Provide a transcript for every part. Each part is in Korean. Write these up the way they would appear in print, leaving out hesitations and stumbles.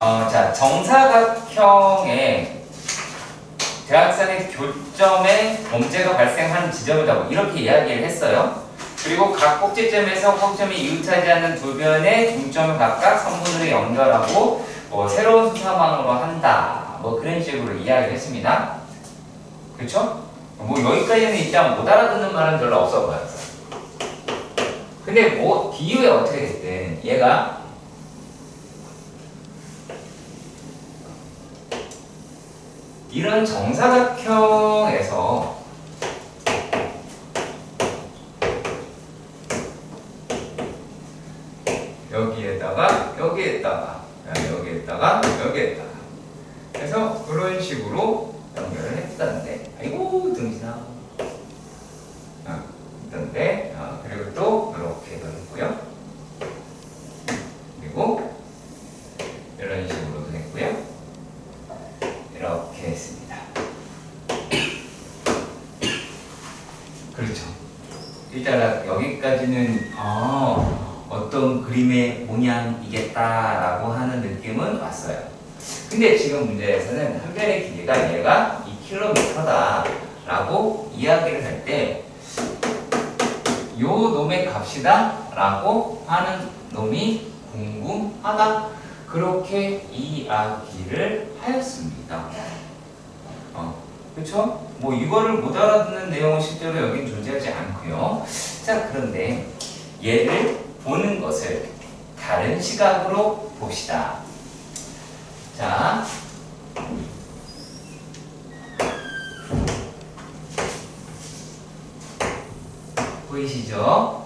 자, 정사각형의 대각선의 교점에 범죄가 발생하는 지점이라고 이렇게 이야기를 했어요. 그리고 각 꼭지점에서 꼭점이 이웃하지 않는 두 변의 중점을 각각 선분으로 연결하고 새로운 수사망으로 한다. 뭐 그런 식으로 이야기를 했습니다. 그렇죠? 뭐 여기까지는 일단 못 알아듣는 말은 별로 없어 보였어요. 근데 뭐 뒤에 어떻게 됐든 얘가 이런 정사각형에서 여기에다가 여기에다가 그래서 그런 식으로 연결을 했다는데 아이고 등지나 했던데 그리고 또 이렇게도 했고요. 그리고 이런 식으로도 했고요. 이렇게 했습니다. 그렇죠. 일단 여기까지는 어떤 그림의 모양이겠다라고 하는 느낌은 왔어요. 근데 지금 문제에서는 한 변의 길이가 얘가 2km다라고 이야기를 할 때 요 놈의 값이다 라고 하는 놈이 궁금하다. 그렇게 이야기를 하였습니다. 그렇죠? 뭐 이거를 못 알아듣는 내용은 실제로 여긴 존재하지 않고요. 자, 그런데 얘를 보는 것을 다른 시각으로 봅시다. 자, 보이시죠?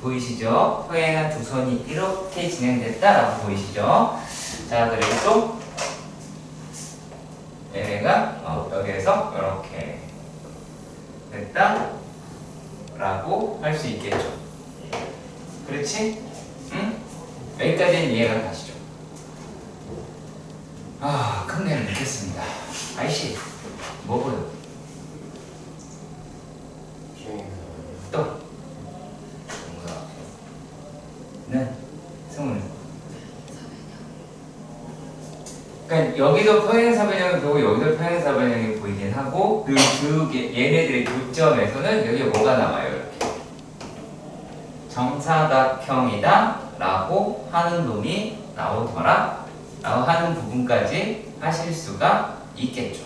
보이시죠? 평행한 두 선이 이렇게 진행됐다라고 보이시죠? 자, 그리고 또 얘네가 여기에서 이렇게 됐다라고 할 수 있겠죠. 그렇지? 응? 여기까지는 이해가 가시죠? 큰 애를 느꼈습니다. 아이씨, 뭐 보여? 또? 네, 승우는? 그러니까 여기도 평행사변형이 보고 여기도 평행사변형이 보이긴 하고 얘네들의 교점에서는 여기 뭐가 나와요? 이렇게 정사각형이다 라고 하는 놈이 나오더라 라고 하는 부분까지 하실 수가 있겠죠.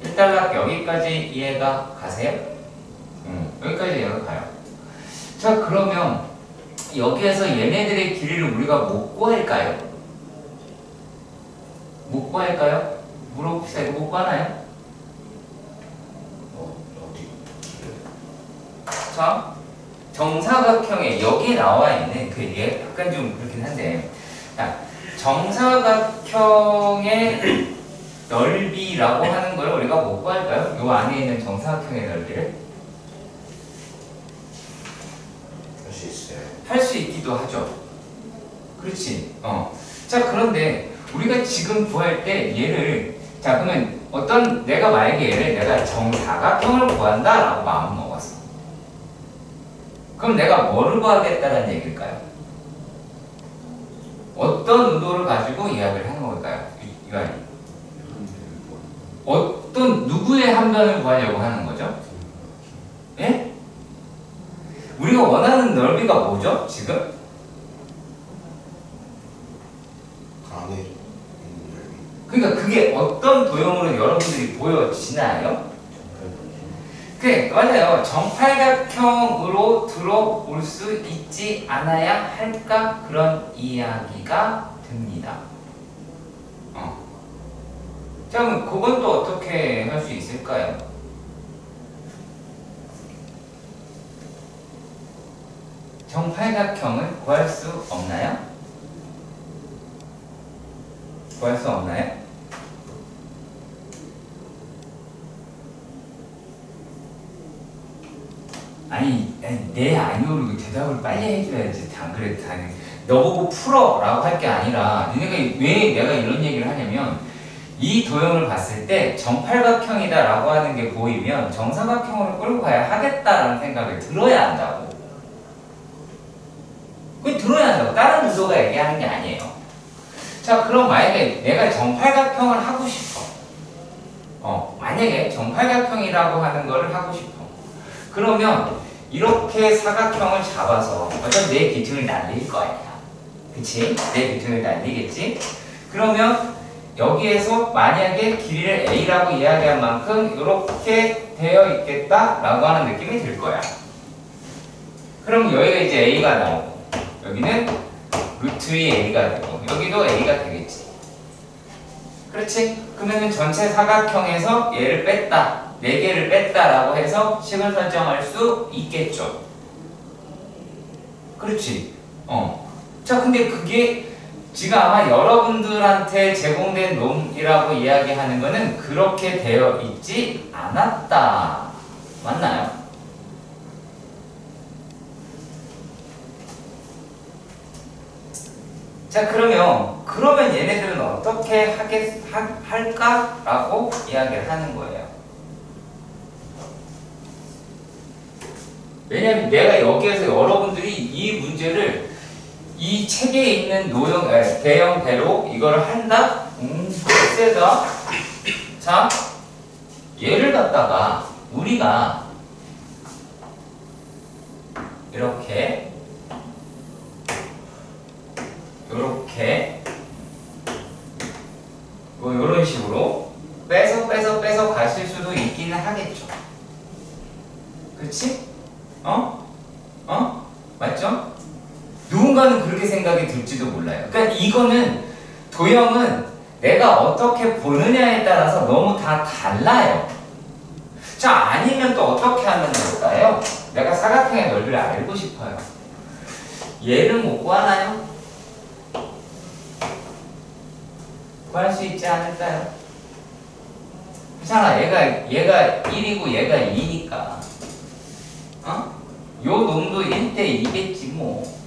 일단락 여기까지 이해가 가세요? 여기까지 이해가 가요. 자, 그러면 여기에서 얘네들의 길이를 우리가 못 구할까요? 못 구할까요? 물어봅시다. 이거 못 구하나요? 어디? 자, 정사각형에 여기 나와 있는 그 얘 약간 좀 그렇긴 한데, 자, 정사각형의 넓이라고 하는 걸 우리가 못 구할까요? 요 안에 있는 정사각형의 넓이를 할 수 있어요. 할 수 있기도 하죠. 그렇지. 자, 그런데 우리가 지금 구할 때 얘를, 자, 그러면 내가 만약에 얘를 내가 정사각형을 구한다라고 마음 먹었어. 그럼 내가 뭐를 구하겠다는 얘기일까요? 어떤 의도를 가지고 이야기를 하는 걸까요? 이완이. 어떤 누구의 한 변을 구하려고 하는 거죠? 예? 우리가 원하는 넓이가 뭐죠? 지금? 안에 있는 넓이. 그러니까 그게 어떤 도형으로 여러분들이 보여지나요? 그래, 맞아요. 정팔각형으로 들어올 수 있지 않아야 할까? 그런 이야기가 됩니다. 자, 그럼 그건 또 어떻게 할 수 있을까요? 정팔각형을 구할 수 없나요? 구할 수 없나요? 아니, 네, 아니오로 대답을 빨리 해줘야지. 그래, 당연히. 너보고 풀어! 라고 할 게 아니라, 왜 내가 이런 얘기를 하냐면, 이 도형을 봤을 때 정팔각형이다 라고 하는 게 보이면 정사각형으로 끌고 가야 하겠다라는 생각을 들어야 한다고. 그게 들어야 한다고. 다른 의도가 얘기하는 게 아니에요. 자, 그럼 만약에 내가 정팔각형을 하고 싶어. 만약에 정팔각형이라고 하는 거를 하고 싶어. 그러면 이렇게 사각형을 잡아서 어차피 내 기둥을 날릴 거 아니야. 그치? 내 기둥을 날리겠지? 그러면 여기에서 만약에 길이를 A라고 이야기한 만큼 이렇게 되어 있겠다라고 하는 느낌이 들 거야. 그럼 여기가 이제 A가 나오고 여기는 루트 2 A가 되고 여기도 A가 되겠지. 그렇지? 그러면 전체 사각형에서 얘를 뺐다, 4개를 뺐다라고 해서 식을 설정할 수 있겠죠. 그렇지? 자, 근데 그게 지금 아마 여러분들한테 제공된 놈이라고 이야기하는 거는 그렇게 되어 있지 않았다. 맞나요? 자, 그러면 얘네들은 어떻게 할까라고 이야기를 하는 거예요. 왜냐면 내가 여기에서 여러분들이 이 문제를 이 책에 있는 대형대로 이거를 한다? 세다. 자, 얘를 갖다가 우리가 이렇게 뭐 이런 식으로 빼서 가실 수도 있기는 하겠죠. 그렇지? 맞죠? 누군가는 그렇게 생각이 들지도 몰라요. 그러니까 이거는 도형은 내가 어떻게 보느냐에 따라서 너무 다 달라요. 자, 아니면 또 어떻게 하면 될까요? 내가 사각형의 넓이를 알고 싶어요. 얘를 못 구하나요? 구할 수 있지 않을까요? 그렇잖아. 얘가 1이고 얘가 2니까. 요 놈도 1대 2겠지 뭐.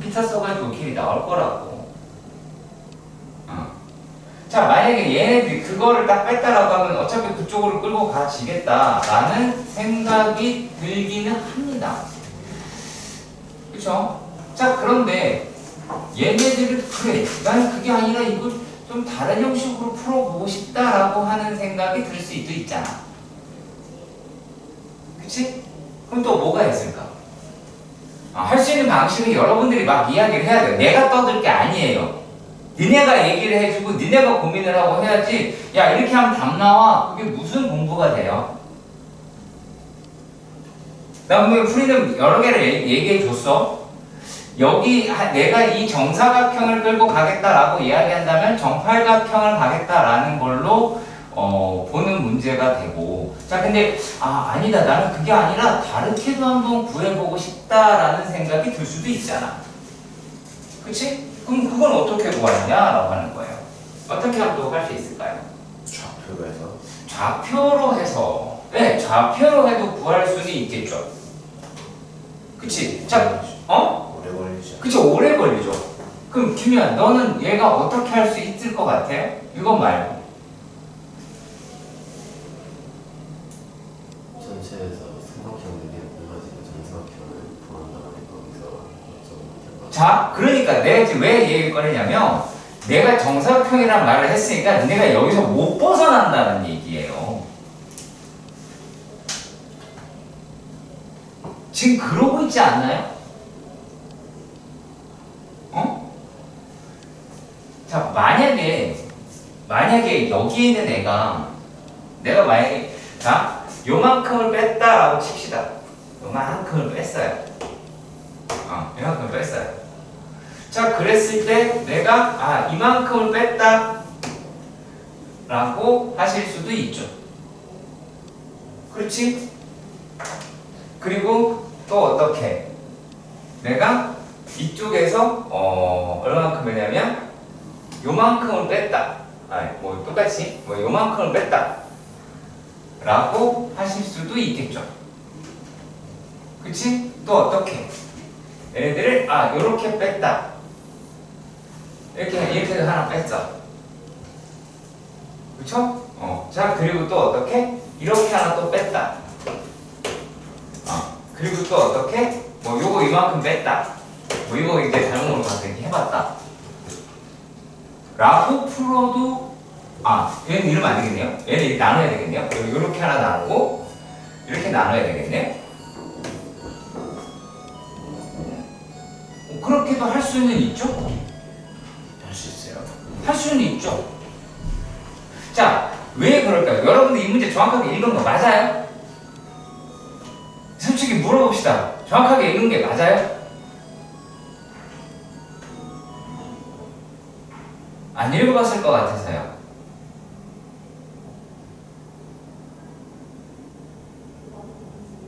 기타 써가지고 길이 나올 거라고. 자, 만약에 얘네들이 그거를 딱 뺐다라고 하면 어차피 그쪽으로 끌고 가지겠다라는 생각이 들기는 합니다. 그쵸? 자, 그런데 얘네들은 그래, 나는 그게 아니라 이걸 좀 다른 형식으로 풀어보고 싶다라고 하는 생각이 들 수도 있잖아. 그치? 그럼 또 뭐가 있을까? 할 수 있는 방식은 여러분들이 막 이야기를 해야 돼요. 내가 떠들 게 아니에요. 니네가 얘기를 해주고 니네가 고민을 하고 해야지. 야, 이렇게 하면 답 나와. 그게 무슨 공부가 돼요? 나 분명히 풀이는 여러 개를 얘기해 줬어. 여기 내가 이 정사각형을 끌고 가겠다라고 이야기한다면 정팔각형을 가겠다라는 걸로 보는 문제가 되고, 자, 근데 아니다, 나는 그게 아니라 다르게도 한번 구해보고 싶다라는 생각이 들 수도 있잖아. 그치? 그럼 그건 어떻게 구하느냐라고 하는 거예요. 어떻게 하면 또 할 수 있을까요? 좌표로 해서. 좌표로 해서. 네, 좌표로 해도 구할 수는 있겠죠. 그치? 자, 오래 걸리죠. 그치, 오래 걸리죠. 그럼 김희연, 너는 얘가 어떻게 할 수 있을 것 같아? 이거 말고. 전체에서 삼각형들이 해가지고 정사각형을 구한다는 거기서 자, 그러니까 내가 지금 왜 얘기를 꺼내냐면 내가 정사각형이라는 말을 했으니까 내가 여기서 못 벗어난다는 얘기예요. 지금 그러고 있지 않나요? 자, 만약에 여기 있는 애가 내가 만약에 자, 요만큼을 뺐다라고 칩시다. 요만큼을 뺐어요. 요만큼을 뺐어요. 자, 그랬을 때 내가 이만큼을 뺐다 라고 하실 수도 있죠. 그렇지? 그리고 또 어떻게 내가 이쪽에서 얼마만큼 했냐면 요만큼을 뺐다. 뭐 똑같이 뭐 요만큼을 뺐다 라고 하실 수도 있겠죠. 그치? 또 어떻게 얘네들을 요렇게 뺐다. 이렇게 하나 뺐어. 그쵸? 자, 그리고 또 어떻게? 이렇게 하나 또 뺐다. 그리고 또 어떻게? 뭐 요거 이만큼 뺐다. 뭐 이거 이제 다른 걸로 가서 이렇게 해봤다. 라고 풀어도 얘는 이러면 안 되겠네요. 얘는 나눠야 되겠네요. 이렇게 하나 나누고 이렇게 나눠야 되겠네. 그렇게도 할 수는 있죠? 할 수 있어요. 할 수는 있죠. 자, 왜 그럴까요? 여러분들 이 문제 정확하게 읽은 거 맞아요? 솔직히 물어봅시다. 정확하게 읽은 게 맞아요? 안 읽어봤을 것 같아서요.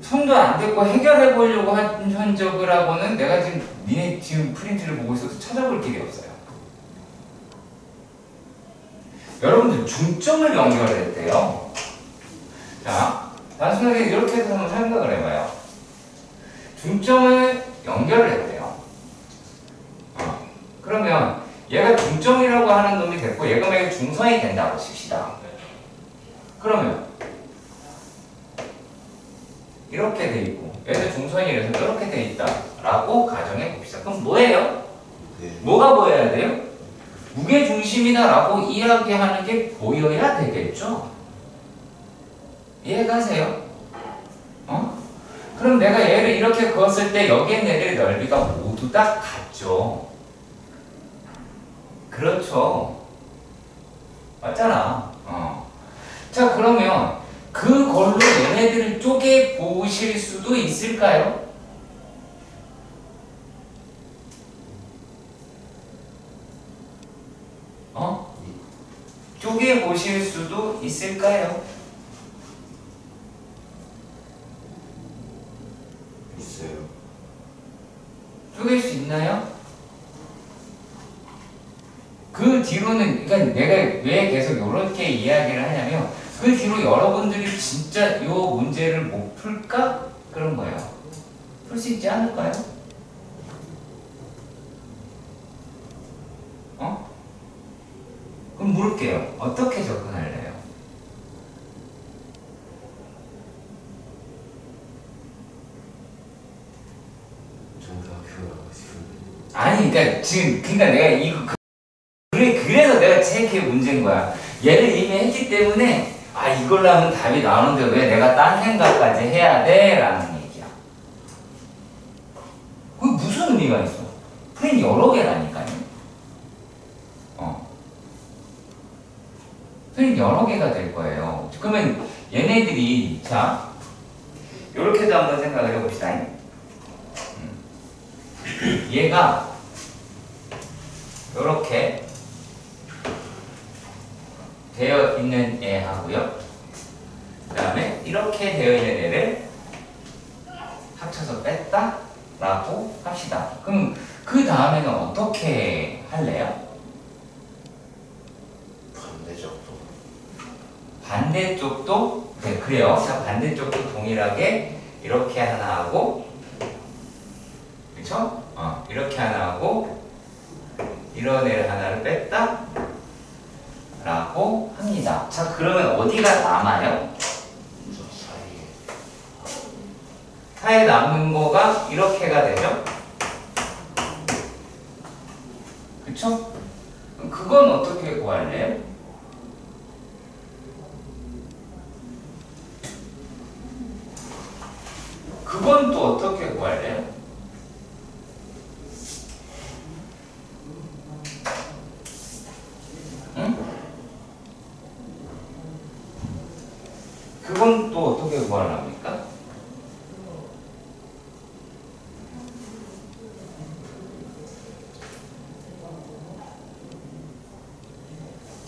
손도 안 대고 해결해 보려고 한 흔적을 하고는 내가 지금 니네 지금 프린트를 보고 있어서 찾아볼 길이 없어요. 여러분들 중점을 연결했대요. 자, 단순하게 이렇게 해서 한번 생각을 해봐요. 중점을 연결을 했대요. 그러면 얘가 중점이라고 하는 놈이 됐고 얘가 만약에 중선이 된다고 칩시다. 그러면 이렇게 돼 있고 얘도 중선이라서 이렇게 돼 있다라고 가정해 봅시다. 그럼 뭐예요? 네. 뭐가 보여야 돼요? 무게중심이다라고 이야기하는 게 보여야 되겠죠? 이해가세요? 그럼 내가 얘를 이렇게 그었을 때 여기에 내릴 넓이가 모두 다 같죠? 그렇죠? 맞잖아. 자, 그러면 그걸로 얘네들을 쪼개 보실 수도 있을까요? 쪼개 보실 수도 있을까요? 있어요. 쪼갤 수 있나요? 그 뒤로는, 그러니까 내가 왜 계속 이렇게 이야기를 하냐면, 그 뒤로 여러분들이 진짜 이 문제를 못 풀까? 그런 거예요. 풀 수 있지 않을까요? 그럼 물을게요. 어떻게 접근할래요? 정사각형을 하고 싶은데. 아니, 그러니까 내가 이거 그래서 내가 제게 문제인 거야. 얘를 이미 했기 때문에 이걸로 하면 답이 나오는데 왜 내가 딴 생각까지 해야 돼? 라는 얘기야. 그게 무슨 의미가 있어? 프레임 여러 개라니까요. 프레임 여러 개가 될 거예요. 그러면 얘네들이 자 요렇게도 한번 생각을 해봅시다. 얘가 요렇게 되어 있는 애하고요. 그 다음에 이렇게 되어 있는 애를 합쳐서 뺐다 라고 합시다. 그럼 그 다음에는 어떻게 할래요? 반대쪽도 네, 그래요. 자, 반대쪽도 동일하게 이렇게 하나 하고 그쵸? 이렇게 하나 하고 이런 애를 하나를 뺐다 라고 합니다. 자, 그러면 어디가 남아요? 사이에 남는 거가 이렇게가 되죠? 그쵸? 그건 어떻게 구할래요? 그건 또 어떻게 구할래요? 응? 그건 또 어떻게 구하랍니까?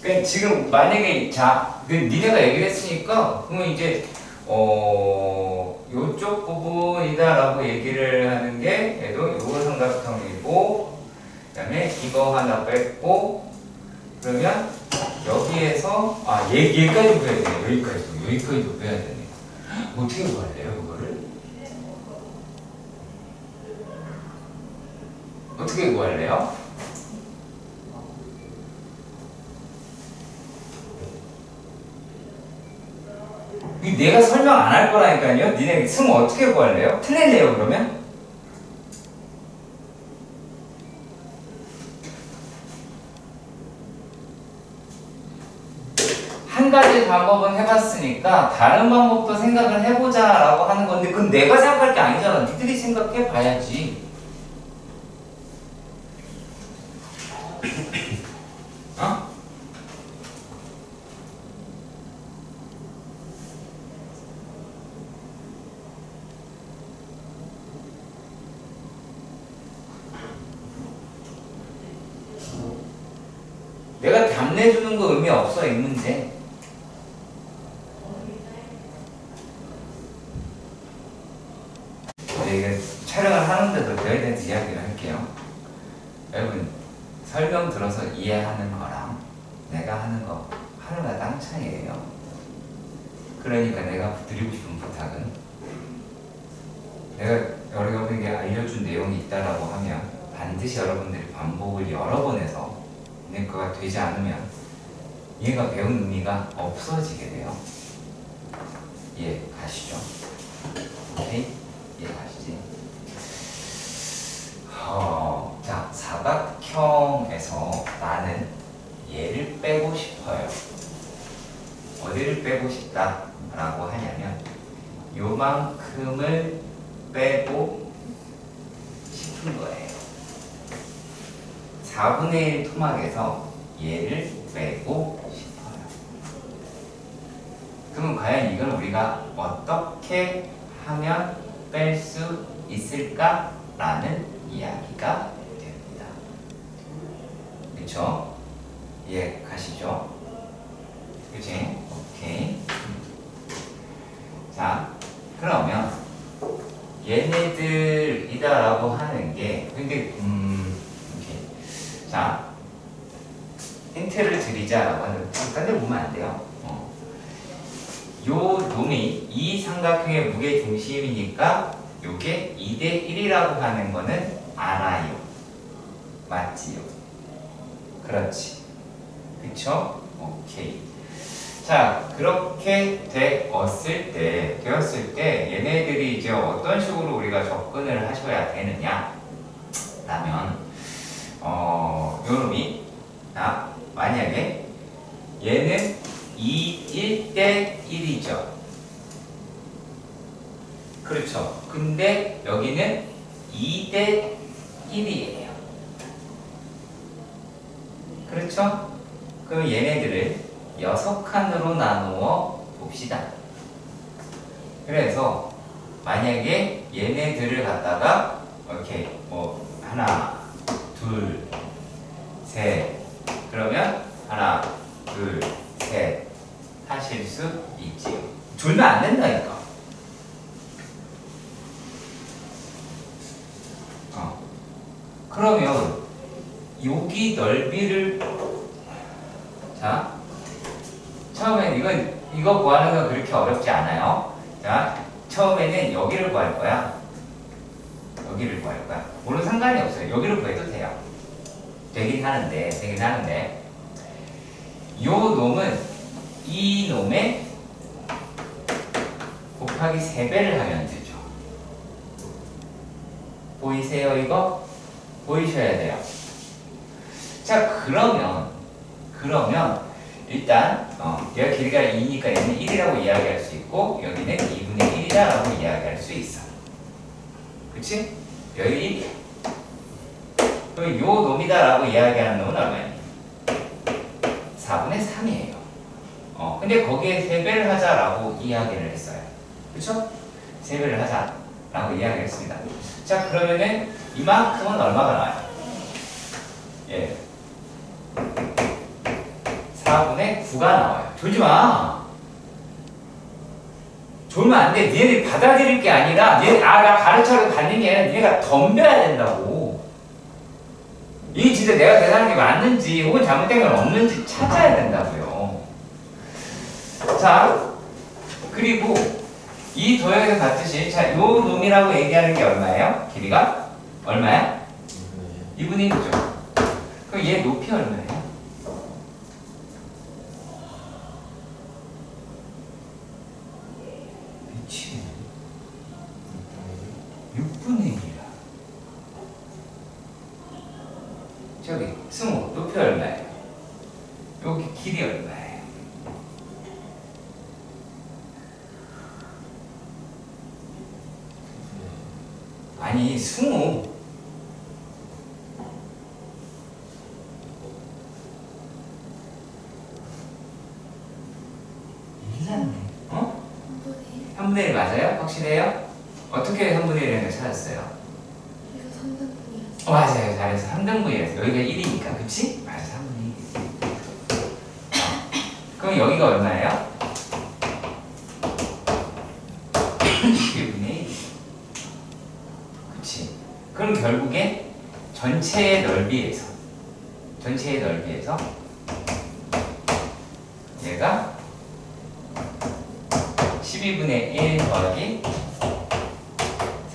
그러니까 지금 만약에 니네가 얘기를 했으니까 그러면 이제 요쪽 부분이다라고 얘기를 하는 게 얘도 요 삼각형이고 그 다음에 이거 하나 뺐고 그러면 여기에서 얘까지 빼야 되네. 여기까지도 빼야 되네. 어떻게 구할래요 그거를? 어떻게 구할래요? 내가 설명 안 할 거라니까요. 니네 승 어떻게 구할래요? 틀릴래요 그러면? 한 가지 방법은 해봤으니까 다른 방법도 생각을 해보자 라고 하는 건데 그건 내가 생각할 게 아니잖아. 니들이 생각해 봐야지. 어? 내가 답 내주는 거 의미 없어 이 문제. 이게 촬영을 하는데도 그에 대해서 이야기를 할게요. 여러분 설명 들어서 이해하는 거랑 내가 하는 거 하루가 땅 차이예요. 그러니까 내가 드리고 싶은 부탁은 내가 여러분에게 알려준 내용이 있다라고 하면 반드시 여러분들이 반복을 여러 번 해서 그가 되지 않으면 얘가 배운 의미가 없어지게 돼요. 이해 가시죠? 오케이? 이해 가시지? 자, 사각형에서 나는 얘를 빼고 싶어요. 어디를 빼고 싶다? 라고 하냐면 요만큼을 빼고 싶은 거예요. 4분의 1 토막에서 얘를 빼고 싶어요. 그러면 과연 이걸 우리가 어떻게 하면 뺄 수 있을까라는 이야기가 됩니다. 그쵸? 이해 가시죠? 그치? 오케이. 자, 그러면 얘네들이다라고 하는 게 근데 자, 힌트를 드리자라고 하는 딴 데 보면 안 돼요. 요 놈이 이 삼각형의 무게 중심이니까 요게 2대 1이라고 하는 거는 알아요. 맞지요? 그렇지. 그쵸? 오케이. 자, 그렇게 되었을 때 얘네들이 이제 어떤 식으로 우리가 접근을 하셔야 되느냐 라면 요놈이 만약에 얘는 1대 1이죠. 그렇죠. 근데 여기는 2대 1이에요. 그렇죠? 그럼 얘네들을 6칸으로 나누어 봅시다. 그래서 만약에 얘네들을 갖다가 이렇게 뭐 하나 둘 셋 그러면 하나 둘 셋 하실 수 있지요. 졸면 안 된다니까. 그러면 여기 넓이를 자 처음엔 이거 구하는 건 그렇게 어렵지 않아요. 자 처음에는 여기를 구할 거야. 여기를 구할 거야. 물론 상관이 없어요. 여기를 구해도 돼요. 되긴 하는데 요 놈은 이 놈에 곱하기 3배를 하면 되죠. 보이세요 이거? 보이셔야 돼요. 자 그러면 일단 얘가 길이가 2니까 얘는 1이라고 이야기할 수 있고 여기는 2분의 1이다라고 이야기할 수 있어. 그치? 여기 1이야. 그럼 요 놈이다라고 이야기하는 놈은 얼마니? 4분의 3이에요. 근데 거기에 3배를 하자라고 이야기를 했어요. 그쵸? 3배를 하자라고 이야기를 했습니다. 자 그러면은 이만큼은 얼마가 나와요? 예. 4분의 9가 나와요. 졸지 마. 졸면 안 돼. 니네들이 받아들일 게 아니라 나 가르쳐서 받는 게 아니라 니네가 덤벼야 된다고. 이게 진짜 내가 계산한 게 맞는지 혹은 잘못된 건 없는지 찾아야 된다고요. 자 그리고 이 도형에서 봤듯이 자, 요 놈이라고 얘기하는 게 얼마예요? 길이가? 얼마야? 2분의 1이죠. 그럼 얘 높이 얼마예요? 미치겠네. 6분의 1이야. 저기 승우 높이 얼마예요? 여기 길이 얼마예요? 아니, 승우. 일났네. 어? 3분의 1 맞아요? 확실해요? 어떻게 3분의 1을 찾았어요? 이거 3등분이었어. 맞아요. 잘해서 3등분이었어. 여기가 1이니까. 그치? 맞아. 3분의 1. 그럼 여기가 얼마예요? 1분의 1. 그치? 그럼 결국에 전체의 넓이에서 얘가 12분의 1 더하기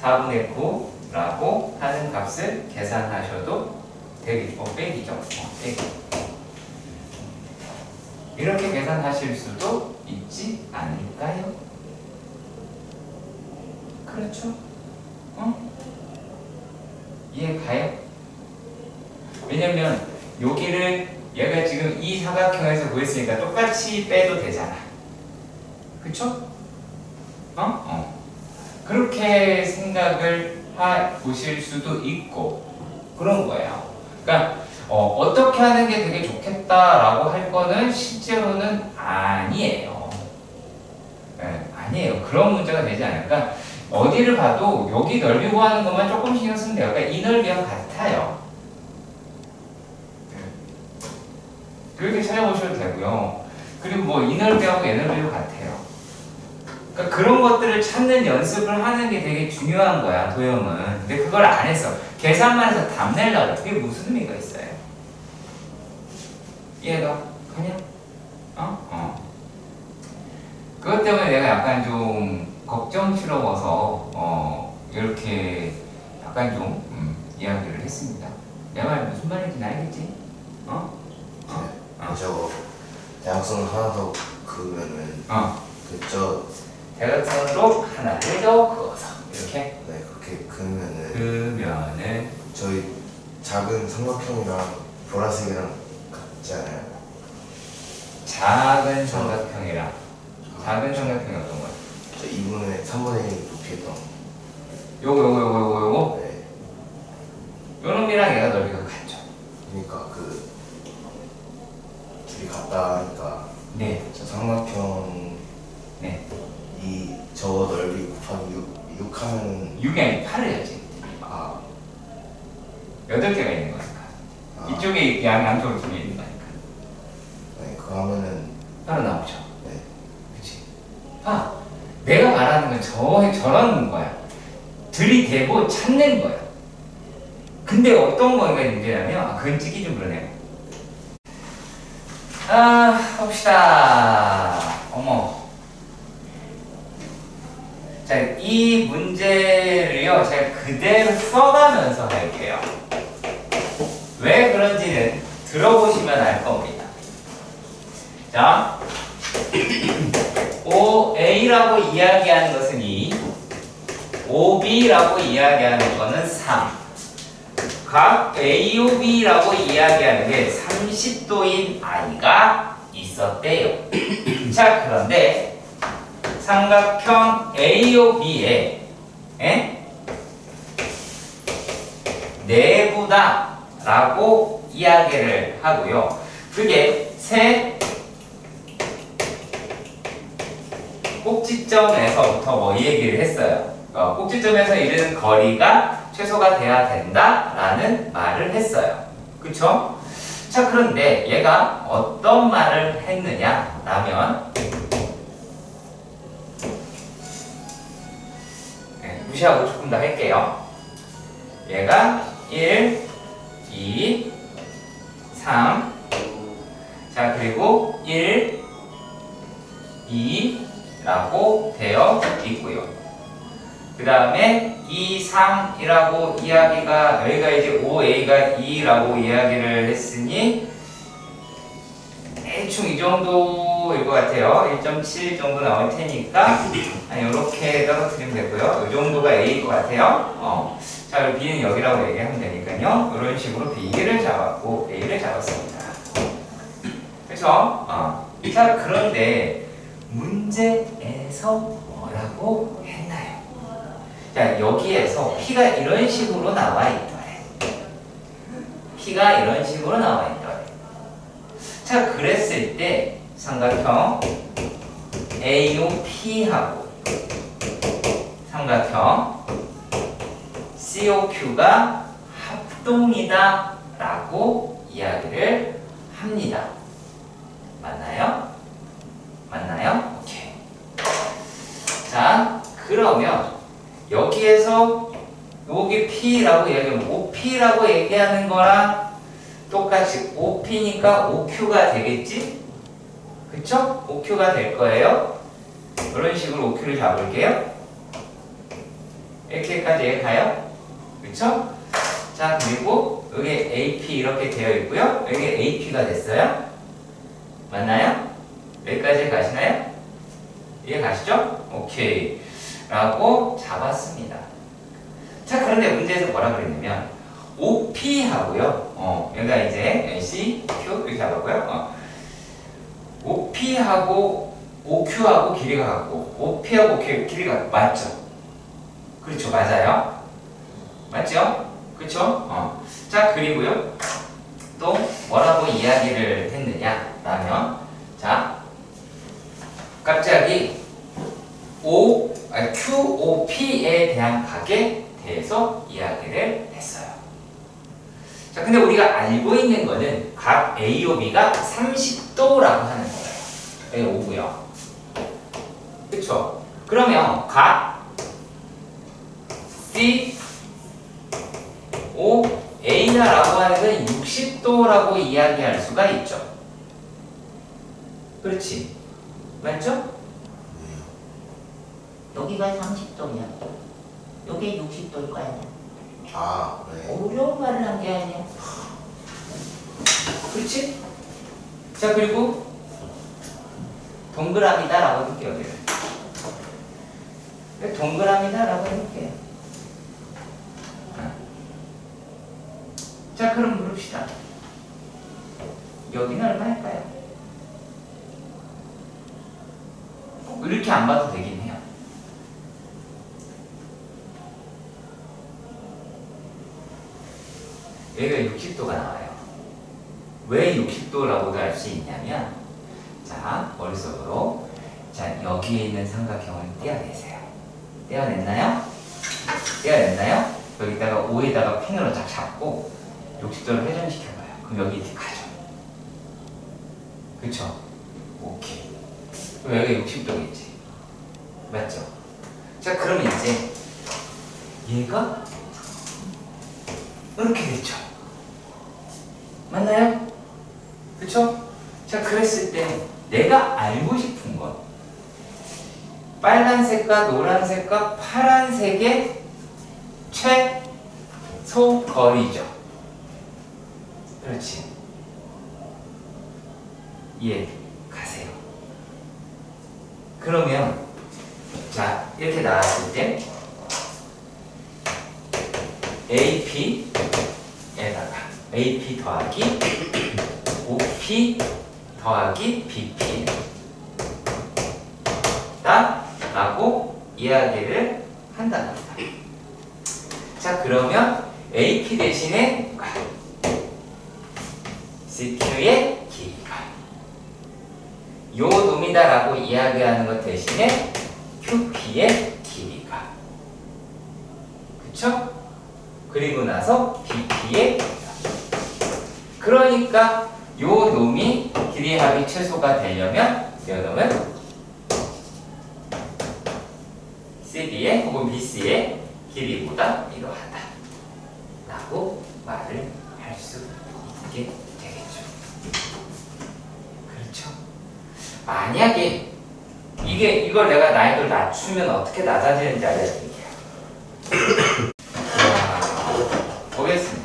4분의 9라고 하는 값을 계산하셔도 되겠죠. 빼기죠. 빼기. 이렇게 계산하실 수도 있지 않을까요? 그렇죠? 이해 가요? 왜냐면 여기를 얘가 지금 이 사각형에서 구했으니까 똑같이 빼도 되잖아. 그쵸? 그렇게 생각을 보실 수도 있고 그런 거예요. 그러니까 어떻게 하는 게 되게 좋겠다라고 할 거는 실제로는 아니에요. 네, 아니에요. 그런 문제가 되지 않아요. 그러니까 어디를 봐도 여기 넓이 구하는 것만 조금 신경 쓰면 돼요. 그러니까 이 넓이랑 같아요. 그렇게 찾아보셔도 되고요. 그리고 뭐 이 넓이하고 얘 넓이도 같아요. 그러니까 그런 것들을 찾는 연습을 하는 게 되게 중요한 거야, 도형은. 근데 그걸 안 했어. 계산만 해서 답 내려고. 그게 무슨 의미가 있어요? 이해가 가냐? 그것 때문에 내가 약간 좀 걱정스러워서 이렇게 약간 좀 이야기를 했습니다. 내 말 무슨 말인지 알겠지? 저거 대각선을 하나 더 그으면은 그저 대각선으로 하나를 더 그어서 이렇게 네 그렇게 그으면은 저희 작은 삼각형이랑 보라색이랑 같지 않아요? 작은 삼각형이랑 작은 삼각형이 어떤 거야? 저 2분의 3분의 1 높이 했던 요거 네. 요 놈이랑 얘가 넓이가 같죠? 그러니까 그 둘이 같다 하니까 네. 저 삼각형 네. 이 저 넓이 곱하기 6 하면은 6이 아니고 8을 해야지. 8개가 있는 거니까. 이쪽에 양쪽으로 2개 있는 거니까. 네, 그거 하면은 8은 나오죠. 네. 그치? 내가 말하는 건 저런 거야. 들이대고 찾는 거야. 근데 어떤 거가 문제냐면, 그건 찍기 좀 그러네요. 봅시다. 어머. 자, 이 문제를요, 제가 그대로 써가면서 할게요. 왜 그런지는 들어보시면 알 겁니다. 자, OA라고 이야기하는 것은 2, OB라고 이야기하는 것은 3. 각 AOB라고 이야기하는 게 30도인 아이가 있었대요. 자, 그런데 삼각형 AOB의 내부다 라고 이야기를 하고요. 그게 세 꼭지점에서부터 뭐 얘기를 했어요. 꼭지점에서 이르는 거리가 최소가 돼야 된다라는 말을 했어요. 그쵸? 자, 그런데 얘가 어떤 말을 했느냐라면 무시하고 조금 더 할게요. 얘가 1, 2, 3 자, 그리고 1, 2 라고 되어 있고요. 그 다음에 2, 3이라고 이야기가 여기가 이제 5A가 2라고 이야기를 했으니 대충 이 정도일 것 같아요. 1.7 정도 나올 테니까 이렇게 떨어뜨리면 되고요. 이 정도가 A일 것 같아요. 자, 그리고 B는 여기라고 얘기하면 되니까요. 이런 식으로 B를 잡았고 A를 잡았습니다. 그렇죠? 자, 그런데 문제에서 뭐라고 했나요? 자, 여기에서 P가 이런 식으로 나와 있더래. P가 이런 식으로 나와 있더래. 자, 그랬을 때 삼각형 AOP하고 삼각형 COQ가 합동이다 라고 이야기를 합니다. 맞나요? 맞나요? 오케이. 자, 그러면 여기에서 여기 P라고 얘기하면 OP라고 얘기하는 거랑 똑같이 OP니까 OQ가 되겠지? 그쵸? OQ가 될 거예요. 이런 식으로 OQ를 잡을게요. 이렇게까지 가요? 그쵸? 자, 그리고 여기 AP 이렇게 되어 있고요. 여기 AP가 됐어요. 맞나요? 여기까지 가시나요? 이해 가시죠? 오케이. 라고 잡았습니다. 자, 그런데 문제에서 뭐라 그랬냐면 OP하고요. 여기가 이제 C, Q 이렇게 잡았고요. OP하고 OQ하고 길이가 같고 OP하고 OQ 길이가 맞죠? 그렇죠. 맞아요. 맞죠? 그렇죠? 자, 그리고요. 또 뭐라고 이야기를 했느냐 라면 자, 갑자기 QOP에 대한 각에 대해서 이야기를 했어요. 자, 근데 우리가 알고 있는 거는 각 AOB가 30도라고 하는 거예요. 여기 오고요. 그쵸? 그러면 각 COA라고 하는 건 60도라고 이야기할 수가 있죠. 그렇지? 맞죠? 여기가 30도냐? 여기 60도일 거야. 아, 네. 어려운 말을 한 게 아니야. 그렇지? 자, 그리고 동그라미다라고 할게요. 여기를. 동그라미다라고 해볼게요. 자, 그럼 물읍시다. 여기는 얼마일까요? 이렇게 안 봐도 되긴 해요. 여기가 60도가 나와요. 왜 60도라고도 할 수 있냐면, 자, 머릿속으로, 자, 여기에 있는 삼각형을 떼어내세요. 떼어냈나요? 떼어냈나요? 여기다가 5에다가 핀으로 딱 잡고 60도를 회전시켜봐요. 그럼 여기 이렇게 가죠. 그쵸? 오케이. 그럼 여기가 60도겠지. 맞죠? 자, 그러면 이제 얘가 이렇게 됐죠. 맞나요? 그쵸? 자, 그랬을 때 내가 알고 싶은 건 빨간색과 노란색과 파란색의 최소 거리죠. 그렇지. 이해 가세요. 그러면 자, 이렇게 나왔을 때 AP에다가 AP 더하기 OP 더하기 BP 다 라고 이야기를 한다는 겁니다. 자, 그러면 AP 대신에 CQ의 길이가 요 놈이다 라고 이야기하는 것 대신에 QP의 길이가, 그쵸? 그리고 나서 BP의 길이가. 그러니까 요 놈이 길이 합이 최소가 되려면 요 놈은 CB의 혹은 BC의 길이보다 이러하다 라고 말을 할 수 있게 되겠죠. 그렇죠? 만약에 이걸 내가 난이도를 낮추면 어떻게 낮아지는지 알려드릴게요. 자, 보겠습니다.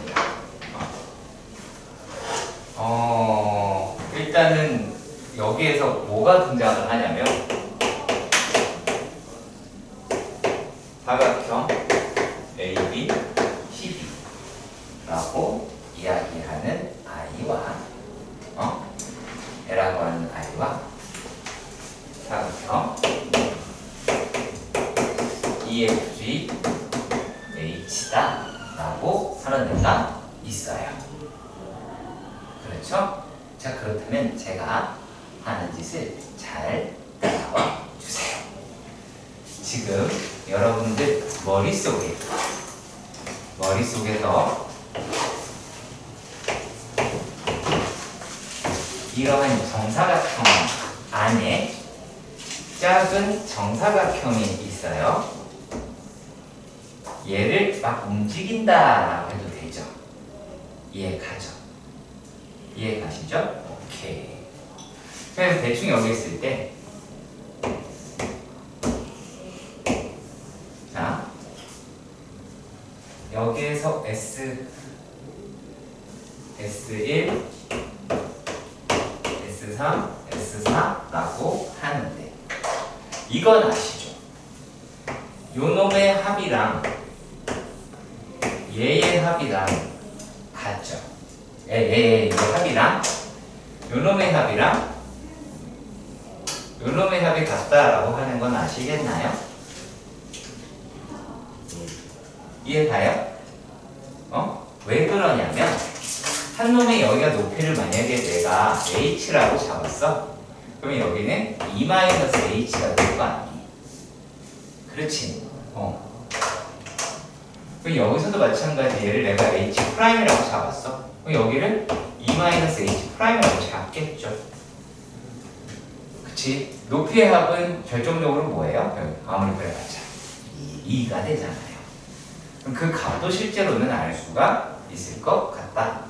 일단은 여기에서 뭐가 등장을 하냐면 사각형 AB, CB라고 이야기하는 아이와 L라고 하는 아이와 사각형 EFG, 자, 그렇다면 제가 하는 짓을 잘 따라와 주세요. 지금 여러분들 머릿속에서 이러한 정사각형 안에 작은 정사각형이 있어요. 얘를 막 움직인다라고 해도 되죠. 이해가죠? 이해가시죠? 오케이. 그래서 대충 여기 있을 때, 자, 여기에서 S1, S3, S4라고 하는데, 이건 아시죠? 요놈의 합이랑 얘의 합이랑 같죠? 얘의 합이랑 요놈의 합이랑 요놈의 합이 같다라고 하는 건 아시겠나요? 이해가요? 왜 그러냐면 한 놈의 여기가 높이를 만약에 내가 h라고 잡았어. 그럼 여기는 2-h가 될 거 아니? 그렇지? 그럼 여기서도 마찬가지 얘를 내가 h'이라고 잡았어. 그럼 여기를 2-h'이라고 잡겠죠. 그치? 높이의 합은 결정적으로 뭐예요? 아무리 그래봤자 2가 되잖아요. 그럼 그 값도 실제로는 알 수가 있을 것 같다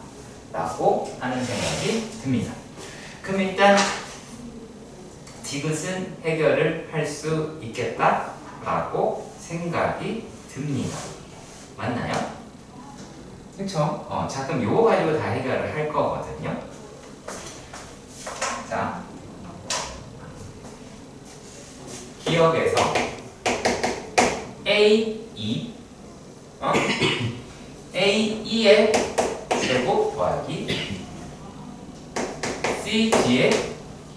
라고 하는 생각이 듭니다. 그럼 일단 디귿은 해결을 할 수 있겠다 라고 생각이 듭니다. 맞나요? 그쵸? 자, 그럼 요거 가지고 다 해결을 할 거거든요. 자, 기억에서 A2 A2의 제곱 더하기 CG의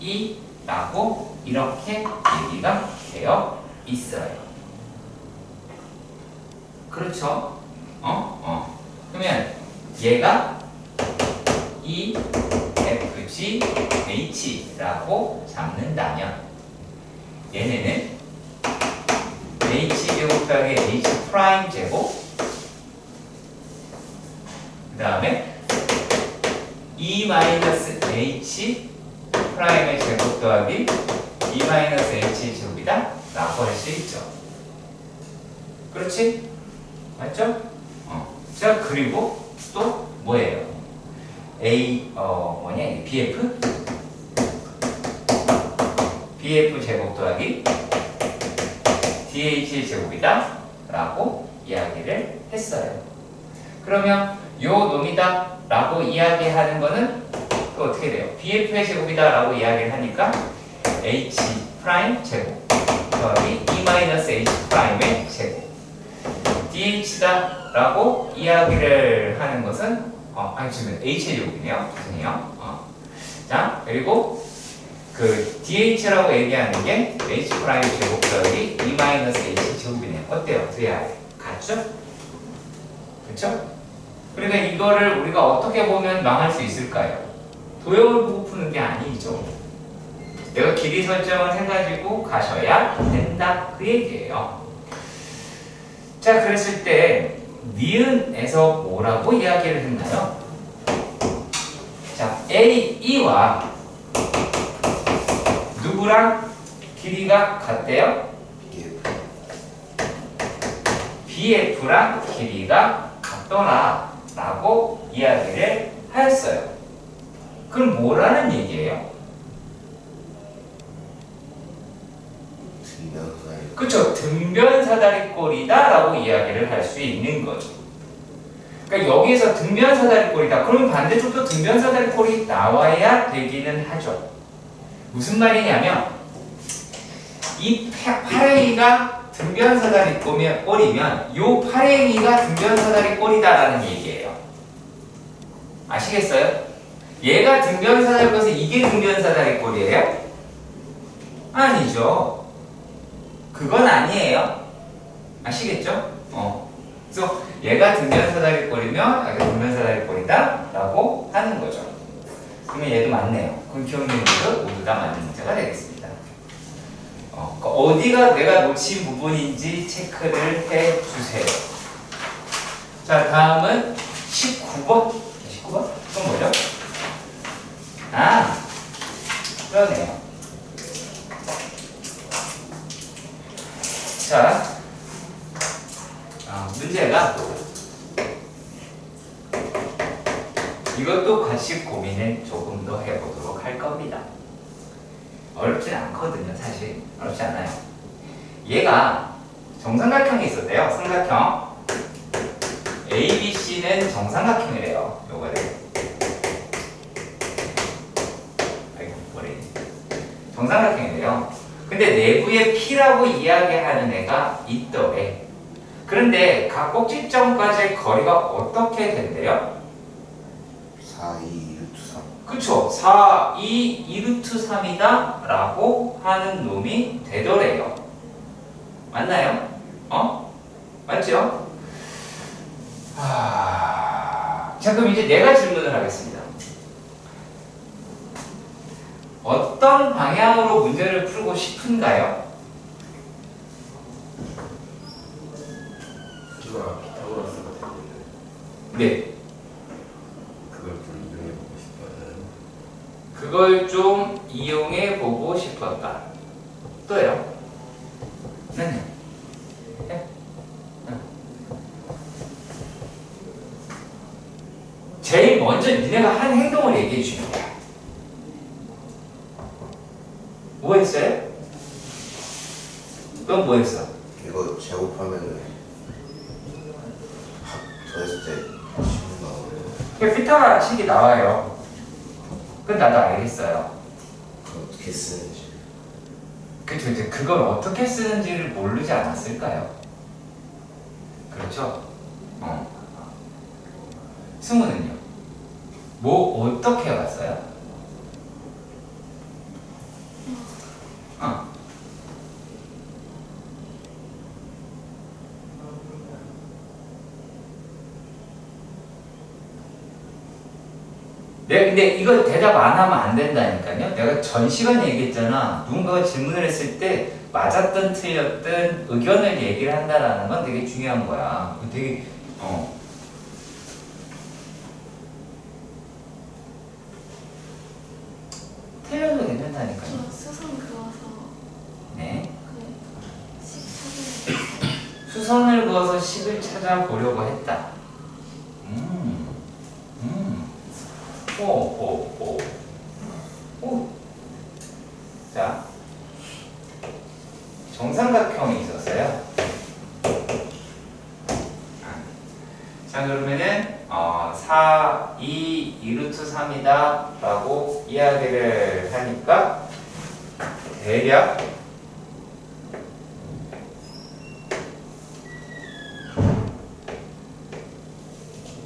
2라고 이렇게 얘기가 되어 있어요. 그렇죠? 그러면 얘가 EFGH라고 잡는다면 얘네는 H제곱 더하기 H'제곱 그 다음에 E-H 프라임의 제곱 더하기 E-H 제곱이다 라고 할 수 있죠. 그렇지? 맞죠? 자, 그리고 또 뭐예요? BF? BF 제곱 더하기 DH 제곱이다 라고 이야기를 했어요. 그러면 요 놈이다 라고 이야기하는 거는 또 어떻게 돼요? BF의 제곱이다 라고 이야기를 하니까 H 프라임 제곱 더하기 E-H 프라임의 제곱 DH다 라고 이야기를 하는 것은 지금 H의 제곱이네요. 죄송해요. 자, 그리고 그 DH라고 얘기하는 게 H 프라임 제곱 더하기 E-H 제곱이네요. 어때요? 돼야 같죠? 그쵸? 그러니까 이거를 우리가 어떻게 보면 망할 수 있을까요? 도형을 보고 푸는 게 아니죠. 내가 길이 설정을 해가지고 가셔야 된다 그 얘기예요. 자, 그랬을 때 니은에서 뭐라고 이야기를 했나요? 자, A2와 누구랑 길이가 같대요? BF랑 길이가 같더라 라고 이야기를 하였어요. 그럼 뭐라는 얘기예요? 그쵸, 등변사다리꼴이다 라고 이야기를 할 수 있는 거죠. 그러니까 여기에서 등변사다리꼴이다. 그럼 반대쪽도 등변사다리꼴이 나와야 되기는 하죠. 무슨 말이냐면 이 팔행이가 등변사다리꼴이면 요 팔행이가 등변사다리꼴이다라는 얘기예요. 아시겠어요? 얘가 등변사다리꼴에서 이게 등변사다리꼴이에요? 아니죠. 그건 아니에요. 아시겠죠? 그래서 얘가 등변사다리꼴이면 등변사다리꼴이다 라고 하는 거죠. 그러면 얘도 맞네요. 그럼 기억력도 모두 다 맞는 문제가 되겠습니다. 그러니까 어디가 내가 놓친 부분인지 체크를 해주세요. 자, 다음은 19번. 19번? 그건 뭐죠? 아, 그러네요. 자, 문제가 이것도 같이 고민을 조금 더 해보도록 할 겁니다. 어렵진 않거든요, 사실. 어렵지 않아요. 얘가 정삼각형이 있었대요. 삼각형. ABC는 정삼각형이래요. 요거를. 아이고, 뭐래. 정삼각형이래요. 근데 내부에 P라고 이야기하는 애가 있더래. 그런데 각 꼭지점까지의 거리가 어떻게 된대요? 4, 2, 루트 3. 그쵸. 4, 2, 2루트 3이다 라고 하는 놈이 되더래요. 맞나요? 맞죠? 자, 그럼 이제 내가 질문을 하겠습니다. 어떤 방향으로 문제를 풀고 싶은가요? 이거랑 피타고라스가 되는데 네. 그걸 좀 이용해보고 싶어요. 그걸 좀 이용해 보고 싶었다. 또요? 네. 제일 먼저 니네가 한 행동을 얘기해 주면 돼요. 뭐 했어요? 넌 뭐 했어? 이거 제곱하면은 더했을 때 10 나오는데 피타식이 나와요. 그건 나도 알겠어요. 그걸 어떻게 쓰는지. 그쵸, 이제 그걸 어떻게 쓰는지를 모르지 않았을까요? 그렇죠? 승우는요? 뭐 어떻게 해봤어요? 근데 이거 대답 안 하면 안 된다니까요. 내가 전 시간에 얘기했잖아. 누군가가 질문을 했을 때 맞았든 틀렸든 의견을 얘기를 한다라는 건 되게 중요한 거야. 되게 틀려도 괜찮다니까요. 저 수선 그어서 네. 식 찾으려고 수선을 그어서 식을 찾아보려고 했다. 오. 자, 정삼각형이 있었어요. 자, 그러면은 4, 2, 2루트 3이다 라고 이야기를 하니까 대략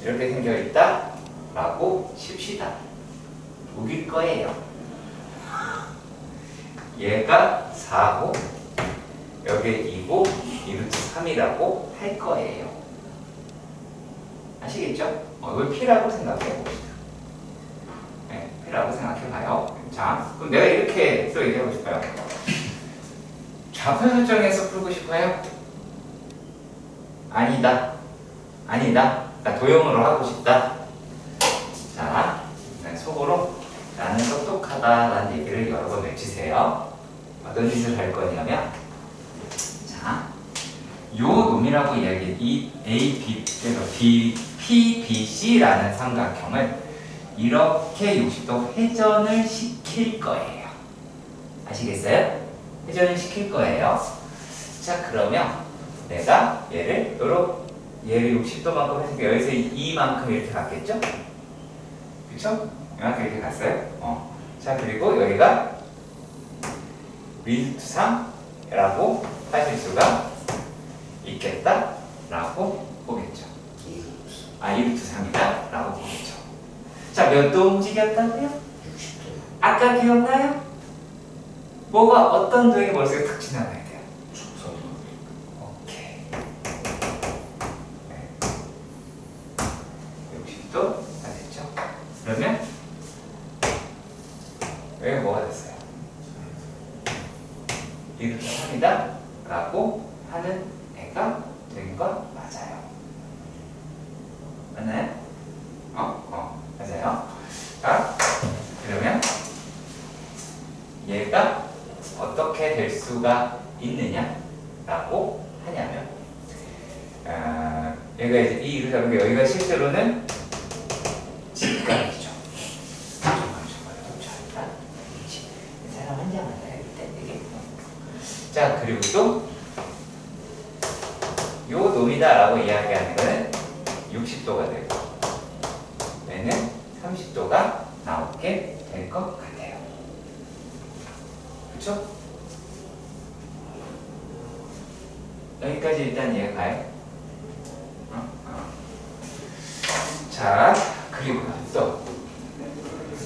이렇게 생겨 있다 라고 칩시다. 우길 거예요. 얘가 4고 여기 2고 2루트 3이라고 할 거예요. 아시겠죠? 이걸 P라고 생각해 봅시다. 네, P라고 생각해 봐요. 자, 그럼 내가 이렇게 또 얘기하고 싶어요. 좌표 설정해서 풀고 싶어요? 아니다. 나 도형으로 하고 싶다. 자, 속으로 나는 똑똑하다라는 얘기를 여러 번 외치세요. 어떤 짓을 할 거냐면, 자, 요 놈이라고 이야기해. 이 PBC라는 삼각형을 이렇게 60도 회전을 시킬 거예요. 아시겠어요? 회전을 시킬 거예요. 자, 그러면 내가 얘를 60도만큼 해서 여기서 이만큼 이렇게 갔겠죠? 그쵸? 이만큼 이렇게 갔어요. 자, 그리고 여기가 루트 3라고 하실 수가 있겠다라고 보겠죠. 2루트 3이다 라고 보겠죠. 자, 몇 도 움직였다고요? 60도. 아까 기억나요? 뭐가 어떤 도형이 머릿속에 탁 지나가야 돼요? 축선. 오케이. 네. 60도 다 됐죠? 그러면 여기 뭐가 됐어요? 2루트 3이다 라고 하는 애가 된 건 맞아요. 맞나요? 맞아요. 자, 그러면 얘가 어떻게 될 수가 있느냐라고 하냐면, 얘가 이제 이 이루 잡은 게 여기가 실제로는 직각이죠. 사람 한 장만 더 일단 되게. 자, 그리고 또 요 놈이다라고 이야기하는 거는 60도가 되고 얘는 30도가 나오게 될 것 같아요. 그렇죠? 여기까지 일단 이해가 가요? 자, 그리고 또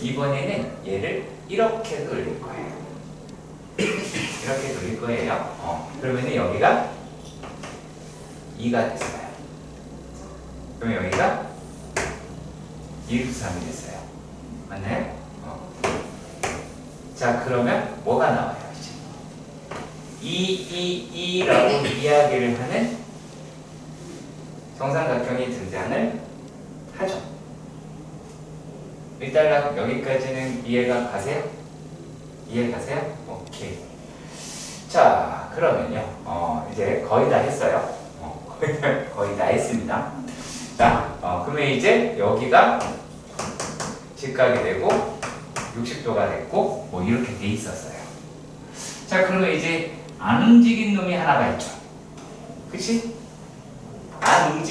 이번에는 얘를 이렇게 돌릴 거예요. 이렇게 돌릴 거예요. 그러면은 여기가 2가 됐어요. 그럼 여기가 2루트 3이 됐어요. 맞나요? 자, 그러면 뭐가 나와요? 이제 2라고 이야기를 하는 정삼각형이 등장을 하죠. 일단 여기까지는 이해가 가세요? 이해 가세요? 오케이. 자, 그러면요. 이제 거의 다 했어요. 거의 다 했습니다. 자, 그러면 이제 여기가 직각이 되고 60도가 됐고 뭐 이렇게 돼 있었어요. 자, 그러면 이제 안 움직인 놈이 하나가 있죠. 그치? 안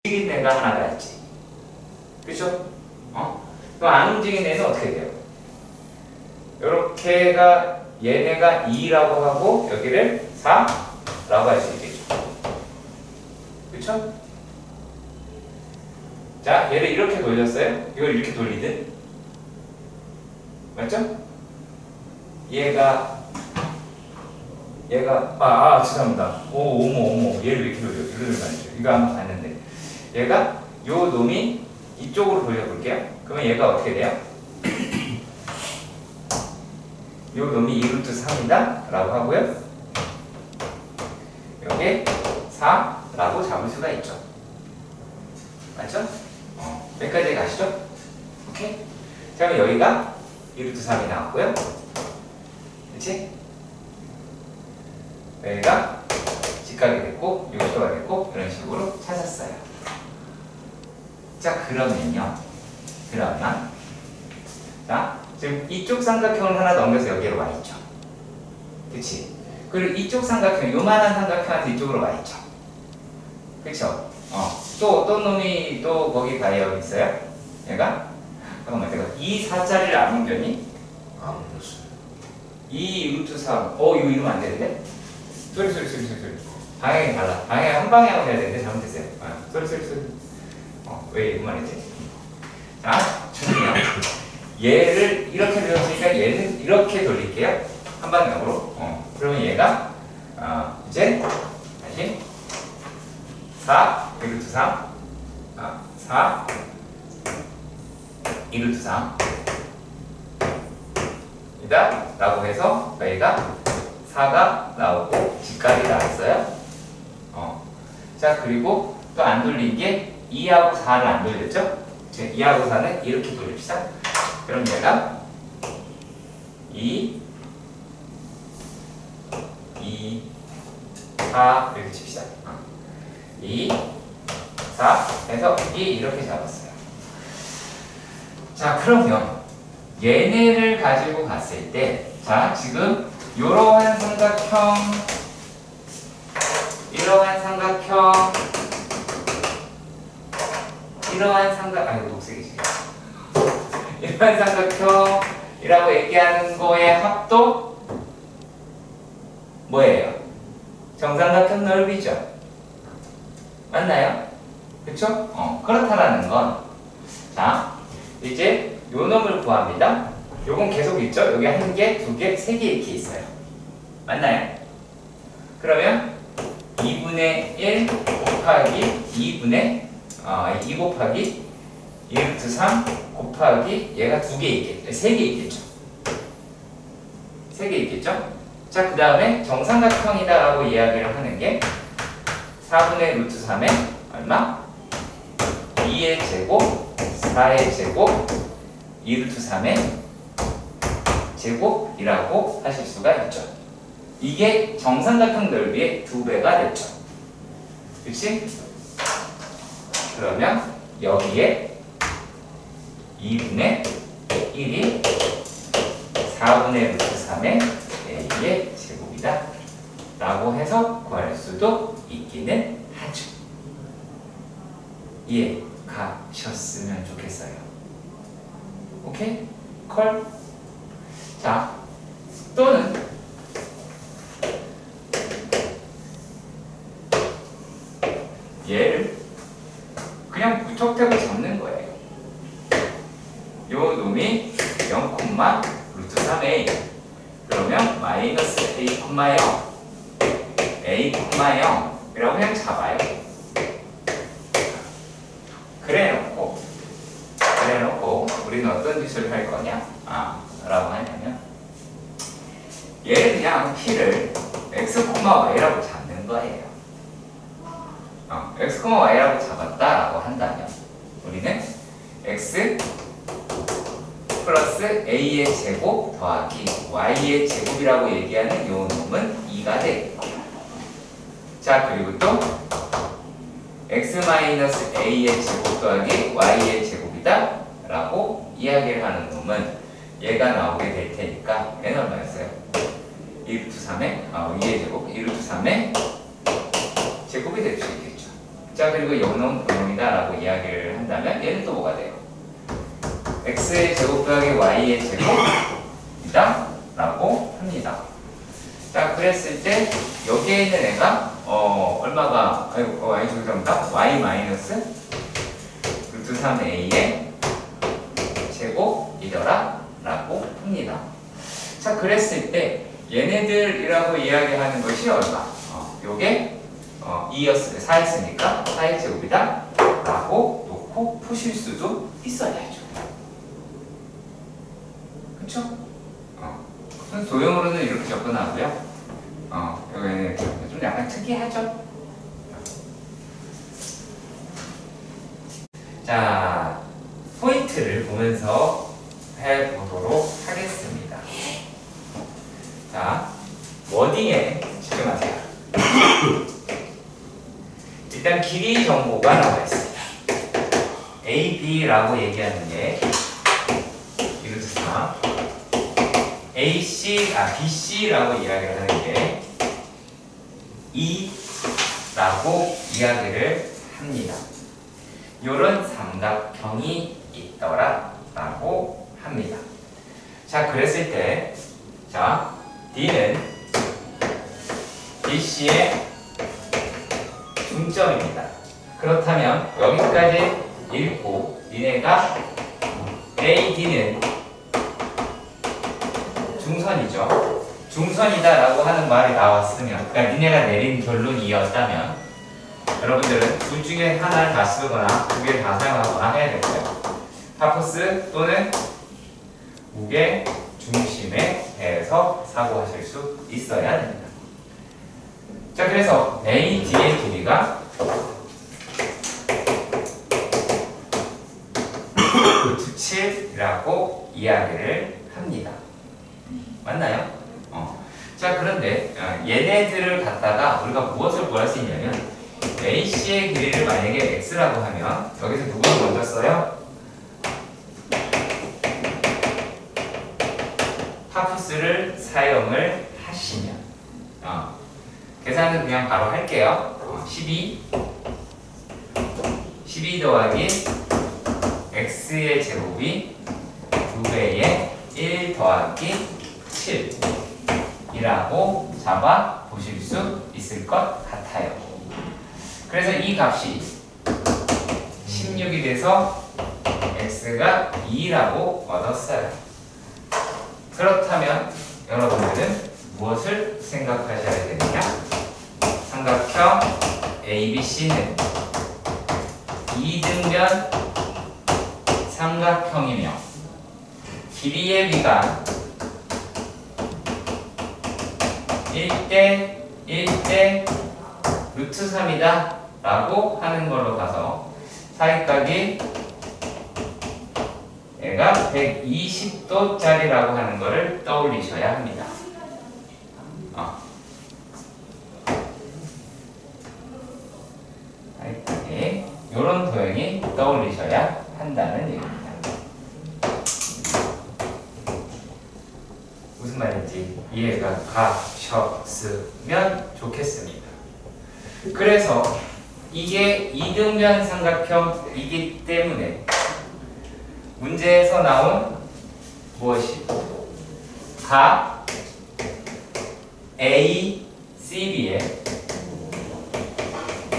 움직인 애가 하나가 있지. 그쵸? 그럼 안 움직인 애는 어떻게 돼요? 요렇게가 얘네가 2라고 하고 여기를 4라고 할 수 있겠죠. 그쵸? 자, 얘를 이렇게 돌렸어요. 이걸 이렇게 돌리든. 맞죠? 얘가 죄송합니다. 어머. 얘를 왜 이렇게 돌려? 이렇게 돌리면 아니죠. 이거 한번 봤는데. 얘가 요 놈이 이쪽으로 돌려볼게요. 그러면 얘가 어떻게 돼요? 요 놈이 2루트 3이다 라고 하고요. 여기 4라고 잡을 수가 있죠. 맞죠? 여기까지 가시죠? 오케이? 자, 그럼 여기가 2루트 3이 나왔고요. 그치? 여기가 직각이 됐고 60도가 됐고 이런 식으로 찾았어요. 자, 그러면 자, 지금 이쪽 삼각형을 하나 넘겨서 여기로 와 있죠. 그치? 그리고 이쪽 삼각형, 요만한 삼각형한테 이쪽으로 와 있죠. 그쵸? 또 어떤 놈이 또 거기 가요 있어요? 얘가? 잠깐만, 내가 이 4자리를 안 옮겼니? 안 옮겼어요. 2 루트 3. 이거 이러면 안 되는데? 소리. 방향이 달라. 방향 한 방향으로 해야 되는데 잘못했어요. 소리. 왜 이거만 했지? 자, 중요해요. 얘를 이렇게 돌렸으니까 얘는 이렇게 돌릴게요. 한 방향으로. 그러면 얘가 이제 다시 4 2루트 3 4 2루트 3 이다 라고 해서 여기가 4가 나오고 직각이 나왔어요. 자, 그리고 또 안 돌린 게 2하고 4를 안 돌렸죠? 2하고 4는 이렇게 돌립시다. 그럼 얘가 2 4 이렇게 칩시다. 2 4 해서 이렇게 잡았어요. 자, 그러면 얘네를 가지고 갔을 때, 자, 지금 이러한 삼각형, 이거 녹색이지. 이러한 삼각형이라고 얘기하는 거의 합도 뭐예요? 정삼각형 넓이죠. 맞나요? 그쵸? 그렇다라는 건, 자, 이제 요 놈을 구합니다. 요건 계속 있죠? 여기 1개, 2개, 3개 이렇게 있어요. 맞나요? 그러면 2분의 1 곱하기 2 곱하기 1루트 3 곱하기 얘가 2개 있겠죠. 3개 있겠죠. 세 개 있겠죠? 자, 그 다음에 정삼각형이다라고 이야기를 하는 게 4분의 루트 3의 얼마? 2의 제곱, 4의 제곱, 2루트 3의 제곱이라고 하실 수가 있죠. 이게 정삼각형 넓이의 2배가 됐죠. 그치? 그러면 여기에 2분의 1이 4분의 루트 3의 a의 제곱이다 라고 해서 구할 수도 있기는 하죠. 이해가셨으면 좋겠어요. 오케이? 콜? 자, 또는 얘를 그냥 무턱대고 잡는 거예요. 요 놈이 0, 루트 3a 그러면 마이너스 a, 0 a, 0 이라고 그냥 잡아요. 그래놓고 우리는 어떤 짓을 할 거냐? 라고 하냐면 얘를 그냥 p를 x, y라고 잡는 거예요. x, y라고 잡았다라고 한다면 우리는 x 플러스 a의 제곱 더하기 y의 제곱이라고 얘기하는 요 놈은 2가 되겠고, 자 그리고 또 x 마이너스 a의 제곱 더하기 y의 제곱이다 라고 이야기를 하는 놈은 얘가 나오게 될 테니까 얘는 얼마였어요? 2루트 3의 2의 제곱 2루트 3의 제곱이 될 수 있겠죠. 자 그리고 요놈 요놈이다 라고 이야기를 한다면 얘는 또 뭐가 돼요? x의 제곱 더하기 y의 제곱이다 라고 합니다. 자 그랬을 때 여기에 있는 애가 얼마가 y 제곱입니다. y 마이너스 루트 3a의 제곱이더라 라고 합니다. 자 그랬을 때 얘네들이라고 이야기하는 것이 얼마? 요게 4였으니까 4의 제곱이다 라고 놓고 푸실 수도 있어야죠. 그쵸? 도형으로는 이렇게 접근하고요. 여기는 좀 약간 특이하죠? 자, 포인트를 보면서 해보도록 하겠습니다. 자, 워딩에 집중하세요. 일단 길이 정보가 나와 있습니다. A, B라고 얘기하는 게 이루트 4 BC라고 이야기를 하는 게 E라고 이야기를 합니다. 요런 삼각형이 있더라 라고 합니다. 자 그랬을 때 자 D는 BC의 중점입니다. 그렇다면 여기까지 읽고 니네가 AD는 중선이죠. 중선이다 라고 하는 말이 나왔으면, 그러니까 니네가 내린 결론이었다면 여러분들은 둘 중에 하나를 다 쓰거나 두 개를 다 사용하거나 해야 되고요. 파포스 또는 무게 중심에 대해서 사고하실 수 있어야 됩니다. 자 그래서 AD의 길이가 루트 7이라고 이야기를 합니다. 맞나요? 자 그런데 얘네들을 갖다가 우리가 무엇을 구할 수 있냐면 AC의 길이를 만약에 X라고 하면 여기서 누구를 먼저 써요? 파푸스를 사용을 하시면 계산은 그냥 바로 할게요. 12 더하기 X의 제곱이 2배의 1 더하기 7이라고 잡아 보실 수 있을 것 같아요. 그래서 이 값이 16이 돼서 X가 2라고 얻었어요. 그렇다면 여러분들은 무엇을 생각하셔야 되느냐? 삼각형 ABC는 이등변 삼각형이며 길이의 비가 1대 1대 루트 3이다 라고 하는 걸로 봐서 사익각이 얘가 120도짜리라고 하는 거를 떠올리셔야 합니다. 사익각이 이런 도형이 떠올리셔야 한다는 얘기입니다. 무슨 말인지 이해가 가셨으면 좋겠습니다. 그래서 이게 이등변 삼각형이기 때문에 문제에서 나온 무엇이 각 A, CB의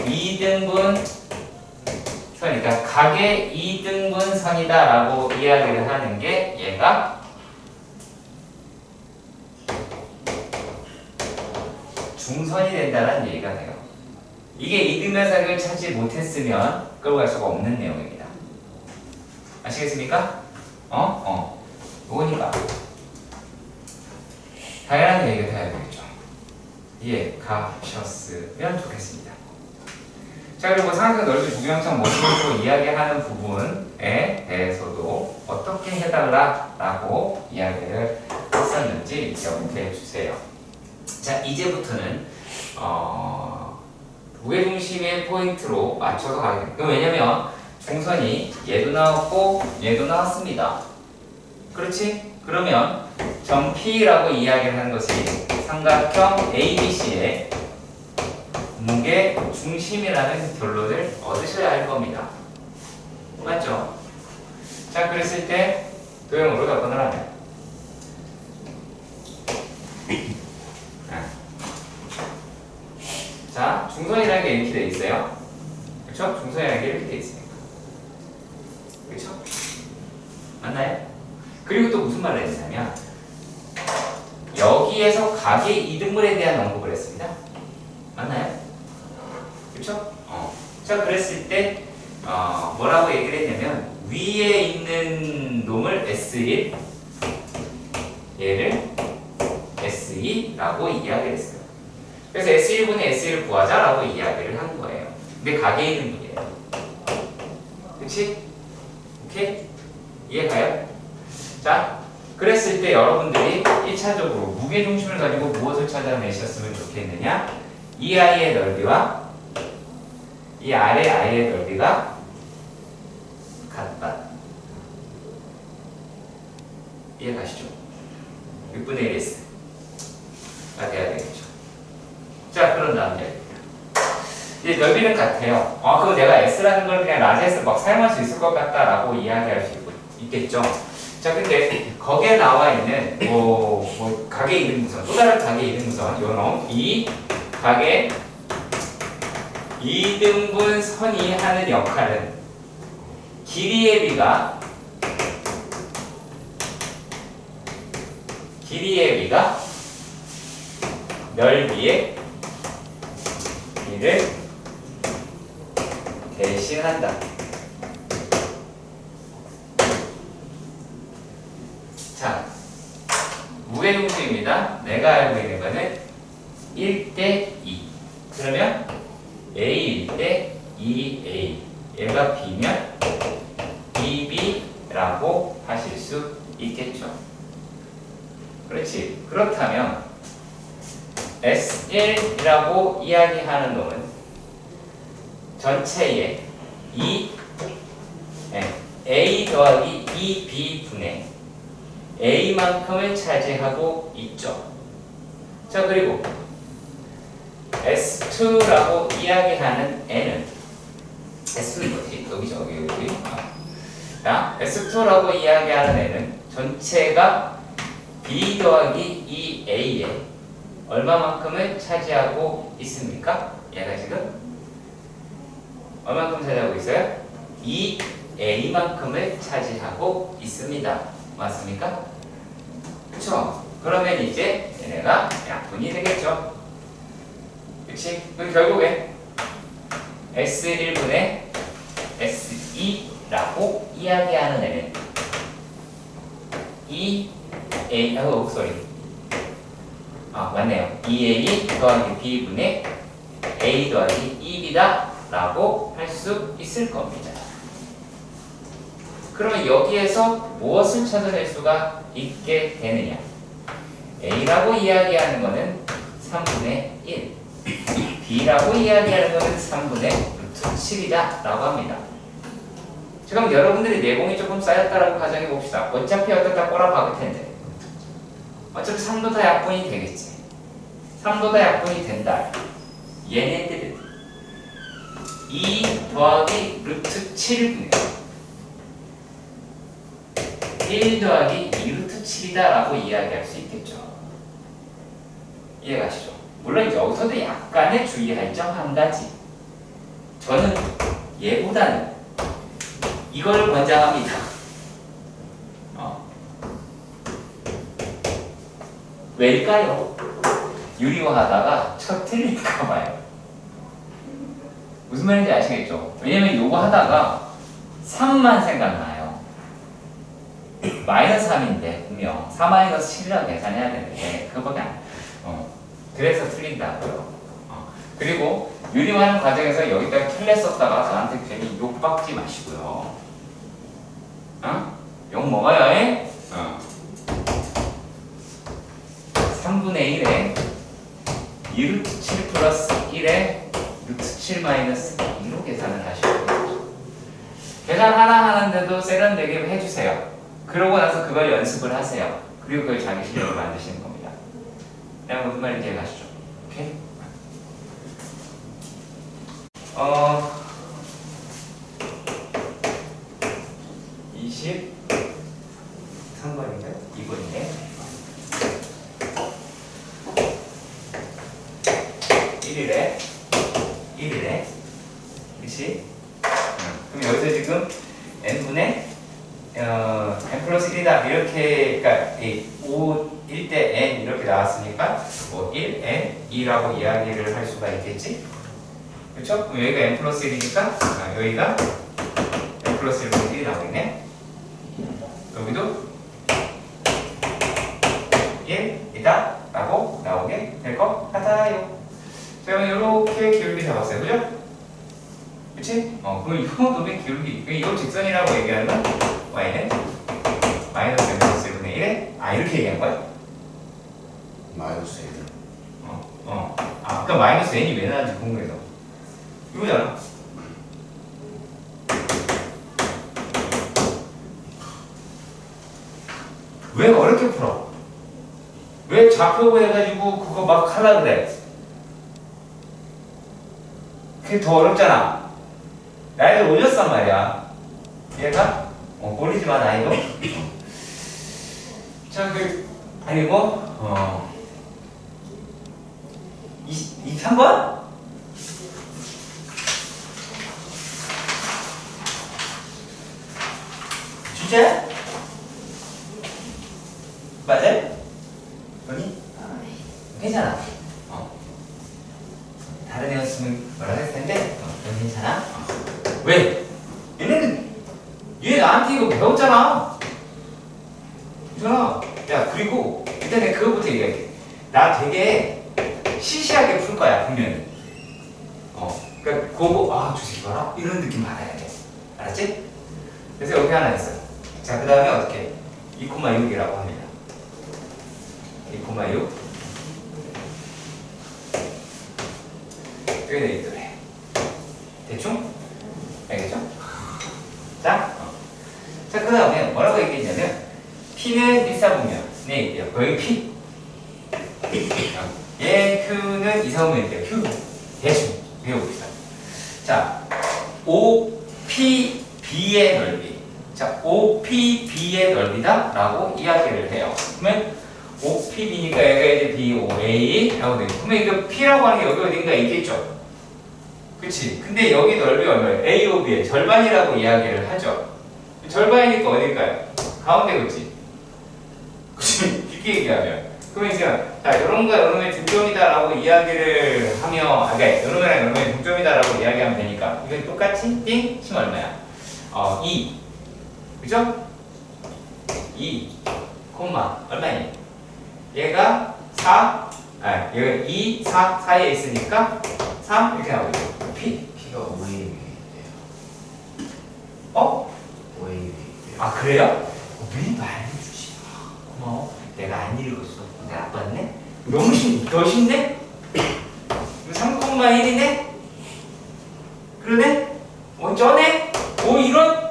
2등분 선, 그러니까 각의 2등분 선이다라고 이야기를 하는 게 얘가 중선이 된다는 얘기가 돼요. 이게 이등변 사각을 찾지 못했으면 끌고 갈 수가 없는 내용입니다. 아시겠습니까? 요거니까 당연한 얘기가 돼야 되겠죠. 이해 가셨으면 좋겠습니다. 자, 그리고 삼각형 넓이 두경청 모습으로 이야기하는 부분에 대해서도 어떻게 해달라라고 이야기를 했었는지 기억해 주세요. 자, 이제부터는 무게중심의 포인트로 맞춰서 가게 됩니다. 왜냐면 중선이 얘도 나왔고 얘도 나왔습니다. 그렇지? 그러면 점 P라고 이야기를 하는 것이 삼각형 ABC의 무게 중심이라는 결론을 얻으셔야 할 겁니다. 맞죠? 자, 그랬을 때 도형으로 접근을 하면 자, 중선이라는 게 이렇게 돼 있어요. 그렇죠? 중선이라는 게 이렇게 돼 있으니까. 그렇죠? 맞나요? 그리고 또 무슨 말을 했냐면 여기에서 각의 이등분에 대한 언급을 했습니다. 맞나요? 그렇죠? 자, 그랬을 때 뭐라고 얘기를 했냐면 위에 있는 놈을 S1 얘를 S2라고 이야기를 했어요. 그래서 S1분의 S1을 구하자라고 이야기를 한 거예요. 근데 각의 이등분이에요. 그렇지? 오케이? 이해가요? 자, 그랬을 때 여러분들이 1차적으로 무게중심을 가지고 무엇을 찾아내셨으면 좋겠느냐? 이 아이의 넓이와 이 아래 아이의 넓이가 같다. 이해가시죠? 6분의 1s가 돼야 되겠죠. 자, 그런 다음에 이제 넓이는 같아요. 그럼 내가 s라는 걸 그냥 라지에서 막 사용할 수 있을 것 같다라고 이야기할 수 있겠죠. 자, 근데 거기에 나와 있는 각의 이등분선, 또 다른 각의 이등분선, 요놈 이 각의 이등분 선이 하는 역할은 길이의 비가 넓이의 비를 대신한다. 자, 무게중심입니다. 내가 알고 있는 거는 1대 2. 그러면 A 1대 2A. 얘가 B면 BB라고 하실 수 있겠죠. 그렇지. 그렇다면 S1이라고 이야기하는 놈은 전체의 A 더하기 2B분의 A만큼을 차지하고 있죠. 자, 그리고 S2라고 이야기하는 N은 S2는 뭐지? 여기죠, 여기. 자, S2라고 이야기하는 N은 전체가 B 더하기 2A에 얼마만큼을 차지하고 있습니까? 얘가 지금 얼마만큼 차지하고 있어요? 2A만큼을 차지하고 있습니다. 맞습니까? 그쵸? 그러면 이제 얘네가 약분이 되겠죠. 그치? 그럼 결국에 S1분의 S2라고 이야기하는 애는 2A, 아 맞네요. 2A 더하기 B분의 A 더하기 2B다 라고 할 수 있을 겁니다. 그러면 여기에서 무엇을 찾아낼 수가 있게 되느냐? A라고 이야기하는 거는 3분의 1, B라고 이야기하는 거는 3분의 루트 7이다 라고 합니다. 지금 여러분들이 내공이 조금 쌓였다라고 가정해 봅시다. 어차피 어떻다 꼬라박을 텐데 어차피 3도 다 약분이 되겠지. 3도 다 약분이 된다. 얘네들은 2 더하기 루트 7분의 1 더하기 2 루트 7이다 라고 이야기할 수 있겠죠. 이해가시죠? 물론 여기서도 약간의 주의할 점 한 가지. 저는 얘보다는 이걸 권장합니다. 왜일까요? 유리화 하다가 첫 틀릴까 봐요. 무슨 말인지 아시겠죠? 왜냐면 요거 하다가 3만 생각나요. 마이너스 3인데 분명 4 마이너스 7이라고 계산해야 되는데 그거밖에 안 그래서 틀린다고요. 그리고 유리화하는 과정에서 여기다가 틀레 썼다가 저한테 괜히 욕박지 마시고요. 욕 먹어요, 에? 3분의 1에 2루트 7 플러스 1에 루트 7 마이너스 2로 계산을 하시면 되죠. 계산 하나 하는데도 세련되게 해주세요. 그러고 나서 그걸 연습을 하세요. 그리고 그걸 자기 실력을 만드시는 겁니다. 내가 무슨 말인지 이해가시죠? 오케이? 23번인가요? 2번이네. 1이래. 그치? 그럼 여기서 지금 n분의 n 플러스 1이다. 이렇게, 그러니까 5일 때 n 이렇게 나왔으니까 뭐 1n 2라고 이야기를 할 수가 있겠지? 그렇죠? 그럼 여기가 n 플러스 1이니까 여기가 n 플러스 1분의 1이 나오겠네. 여기도 1이다 라고 나오게 될 것 같아요. 자, 이렇게 기울기 잡았어요. 그죠? 그치? 그럼 이거 놈의 기울기. 이거 직선이라고 얘기하면 y는 마이너스 n 플러스 1분의 1에 이렇게 얘기한 거야? 마이너스 1. 그럼 마이너스 n이 왜 나왔는지 궁금해서. 이거잖아. 왜 어렵게 풀어? 왜 좌표고 해가지고 그거 막 하려 그래? 그게 더 어렵잖아. 나이를 올렸단 말이야. 얘가? 올리지 마, 나이도. 자, 아니고, 23번? 진짜? 맞아요? 아니? 괜찮아. 다른 애였으면 뭐라 했을 텐데, 넌 괜찮아? 왜? 얘 나한테 이거 배웠잖아. 그잖아. 야, 그리고 일단 내가 그거부터 얘기할게. 나 되게 시시하게 풀 거야, 분명히. 그러니까 그거, 주식 봐라? 이런 느낌 받아야 돼. 알았지? 그래서 여기 하나 있어요. 자, 그 다음에 어떻게? 2,6이라고 합니다. 2,6. 여기 되겠더래. 대충? 알겠죠? 자, 그 다음에 뭐라고 얘기했냐면 P는 일사분면에 있대요. 여기 P. 얘 Q는 이사분면에 있대요. Q. 대충 외워봅시다. 자, OPB의 넓이. 자, OPB의 넓이다 라고 이야기를 해요. 그러면 OPB니까 얘가 이제 BOA 라고 되죠. 그러면 이거 P라고 하는 게 여기 어딘가 있겠죠? 그치? 근데 여기 넓이 얼마예요? AOB의 절반이라고 이야기를 하죠. 절반이니까 어딜까요? 가운데, 그치? 그치? 쉽게 얘기하면. 그러면 이제, 자, 이런 거, 이런 게 중점이다 라고 이야기를 하며, 이런 거랑 이런 게 중점이다 라고 이야기하면 되니까. 이건 똑같이, 띵? 심 얼마야? 2. 그죠? 2, 얼마니? 얘가 4, 아, 여기 2, 4 사이에 있으니까 3 이렇게 나오죠. P. P가 5의 위에 있대요. 어? 5의 위에 있대요. 아 그래요? 왜 말해주지? 고마워. 내가 안 읽었어. 내가 나빴네? 너무 더 쉽네? 3,1이네? 그러네? 쩌네? 이런?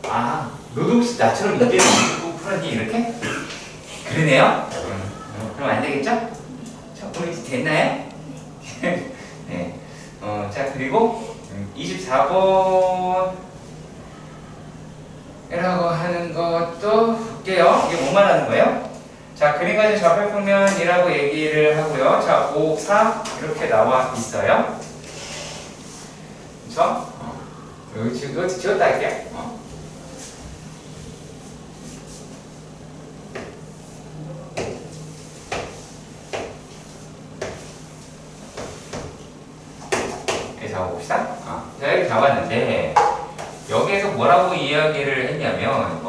아, 너도 혹시 나처럼 이제는 읽고 풀었니? 이렇게? 그러네요? 그럼 안 되겠죠? 자, 우리 이제 됐나요? 네. 자, 그리고 24번 이라고 하는 것도 볼게요. 이게 뭐 말하는 거예요? 자, 그림 가진 좌표평면이라고 얘기를 하고요. 자, 5, 4 이렇게 나와 있어요. 그쵸? 여기 지웠다 할게요. 여기 잡아봅시다. 자, 이렇게 잡았는데 여기에서 뭐라고 이야기를 했냐면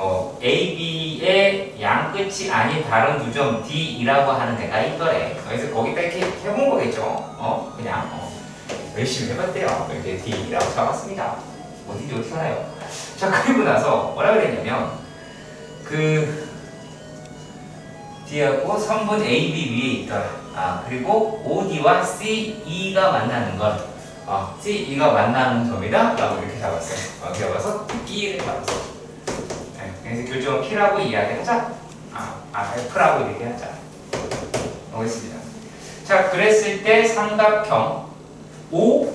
A, B의 양끝이 아닌 다른 두 점 D이라고 하는 데가 있더래. 그래서 거기다 이렇게 해본 거겠죠. 그냥 열심히 해봤대요. 이렇게 D라고 잡았습니다. 어딘지 어떻게 알아요? 자, 그리고 나서 뭐라 그랬냐면 그 D하고 선분 A, B 위에 있더라. 그리고 OD와 CE가 만나는 건 CE가 만나는 점이다 라고 이렇게 잡았어요. 이렇게 잡아서 P를 잡았어요. 네, 그래서 교정 P라고 이야기하자. F라고 얘기하자. 알겠습니다. 자, 그랬을 때 삼각형 O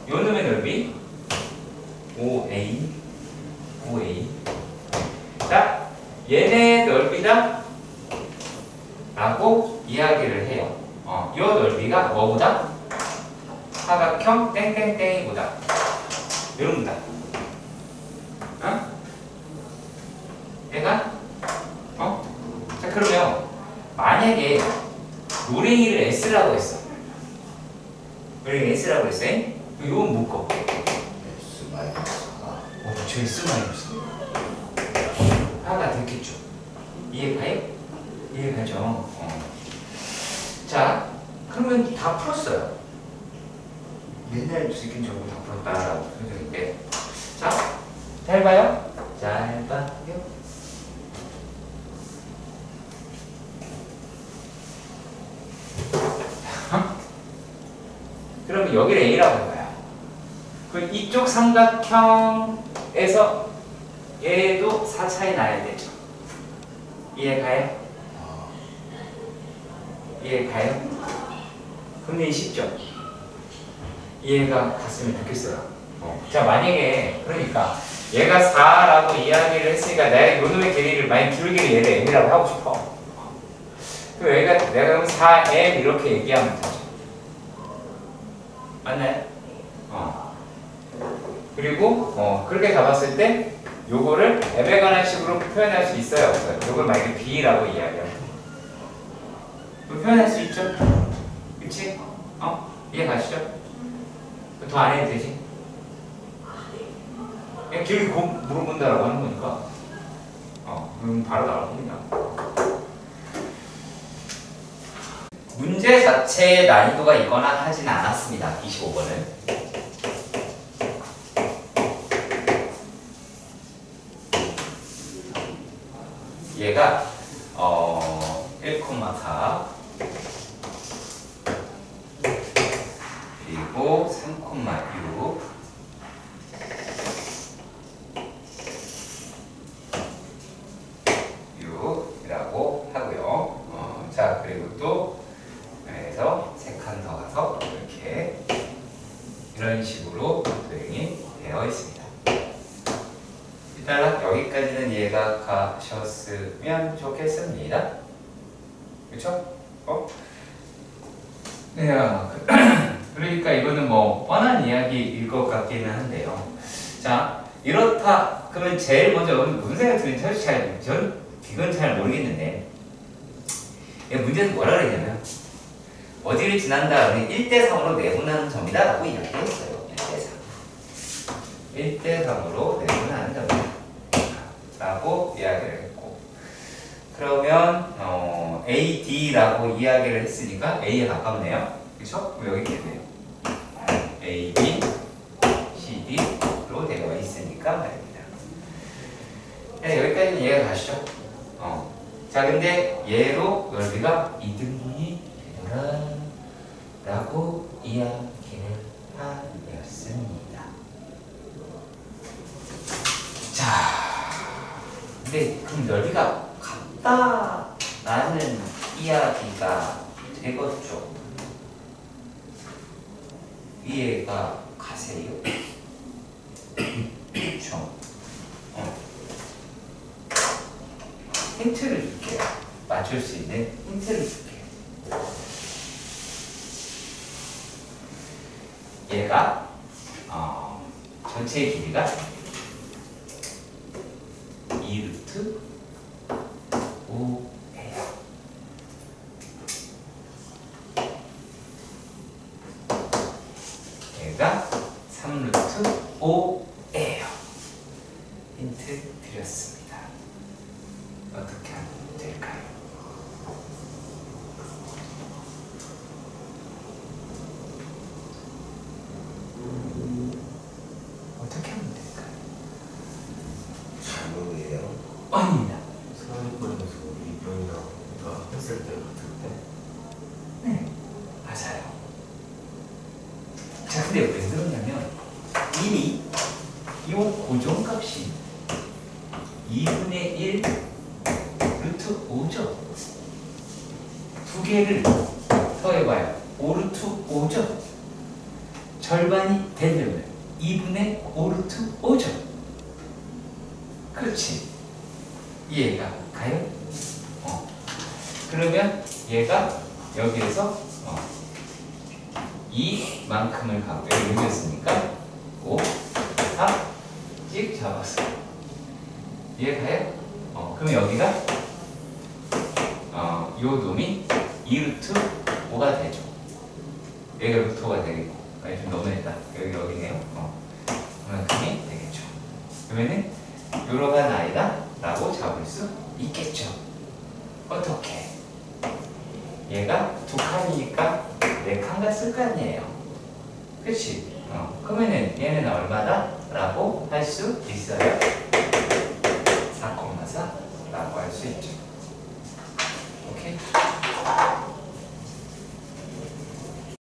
요 놈의 넓이 OA 자, 얘네 넓이다 라고 이야기를 해요. 요 넓이가 뭐보다? 사각형 땡땡땡이보다 이런보다 얘가 자, 그러면 만약에 노랭이를 S라고 했어. 노랭이 S라고 했어. 이건 묶어. S 마이너스 저 S 마이너스 하나 됐겠죠. 이해가요? 이해가죠. 자, 그러면 다 풀었어요. 맨날 지금 저거 다 풀었다라고 표정인데. 자, 잘 봐요. 잘 봐요. 그러면 여기를 A라고 해봐요. 그 이쪽 삼각형에서 얘도 4 차이 나야 되죠. 이해가요? 이해가요? 굉장히 쉽죠? 이해가 갔으면 좋겠어요. 자, 만약에 그러니까 얘가 4라고 이야기를 했으니까 내가 요놈의 길이를 많이 길게 얘를 M이라고 하고 싶어. 그럼 내가 그럼 4M 이렇게 얘기하면 되죠. 맞나요? 그리고 그렇게 잡았을 때 요거를 M에 관한 식으로 표현할 수 있어요, 없어요? 요걸 만약에 B라고 이야기하면 표현할 수 있죠? 그치? 이해 가시죠? 더 안 해도 되지? 그냥 길게 물어본다라고 하는 거니까 그럼 바로 나올 겁니다. 문제 자체에 난이도가 있거나 하진 않았습니다. 25번은 얘가 1,4 그리고 3,6 6이라고 하고요. 자, 그리고 또 그래서 3칸 더 가서 이렇게 이런 식으로 도형이 되어 있습니다. 일단 여기까지는 이해가 가셨으면 좋겠습니다. 그렇죠? 네, 그러니까 이거는 뭐 뻔한 이야기일 것 같기는 한데요. 자, 이렇다. 그러면 제일 먼저 무슨 생각이 드는지 전 이건 잘 모르겠는데 문제는 뭐라 그랬냐면 어디를 지난다 그러면 1대3으로 내분하는 점이다 라고 이야기했어요. 1대3으로 내분하는 점이다 라고 이야기를 했고, 그러면 AD라고 이야기를 했으니까 A에 가깝네요. 그쵸? 그럼 여기 이렇게 돼요. AB, CD로 되어 있으니까 말입니다. 네, 여기까지는 이해가 가시죠? 자, 근데 얘로 넓이가 2등분이 되더라 라고 이야기를 하였습니다. 자, 근데 그럼 넓이가 같다라는 이야기가 되겠죠? 이해가 가세요? 그렇죠? 힌트를 줄게요. 맞출 수 있는 힌트를 줄게요. 얘가 전체 길이가 2루트 5예요. 얘가 3루트 5예요. 힌트 드렸습니다. 어떻게 하면 될까요? 어떻게 하면 될까요? 잘모르게요. 아닙니다. 사회권에서 우리 입장이랑 다 했을 때 같을 때 네, 맞아요. 자, 근데 왜 그러냐면 이미 이 고정값이 2분의 1 루트 5죠. 두 개를 더해봐요. 5루트 5죠. 절반이 되려면 2분의 5 루트 5죠. 그렇지. 이해가 가요? 그러면 얘가 여기에서 이만큼을 갖고 여기 여기였으니까 5, 4 찍 잡았어. 이해가요? 그러면 여기가 요 놈이 2루트 5가 되죠. 여기가 루트 5가 되겠고, 아니 좀 너무했다. 여기네요. 그만큼이 되겠죠. 그러면은 요러한 아이다라고 잡을 수 있겠죠. 어떻게? 얘가 두 칸이니까 네 칸 갔을 거 아니에요. 그치? 그러면은 얘는 얼마다? 라고 할 수 있어요. 4,4 라고 할 수 있죠.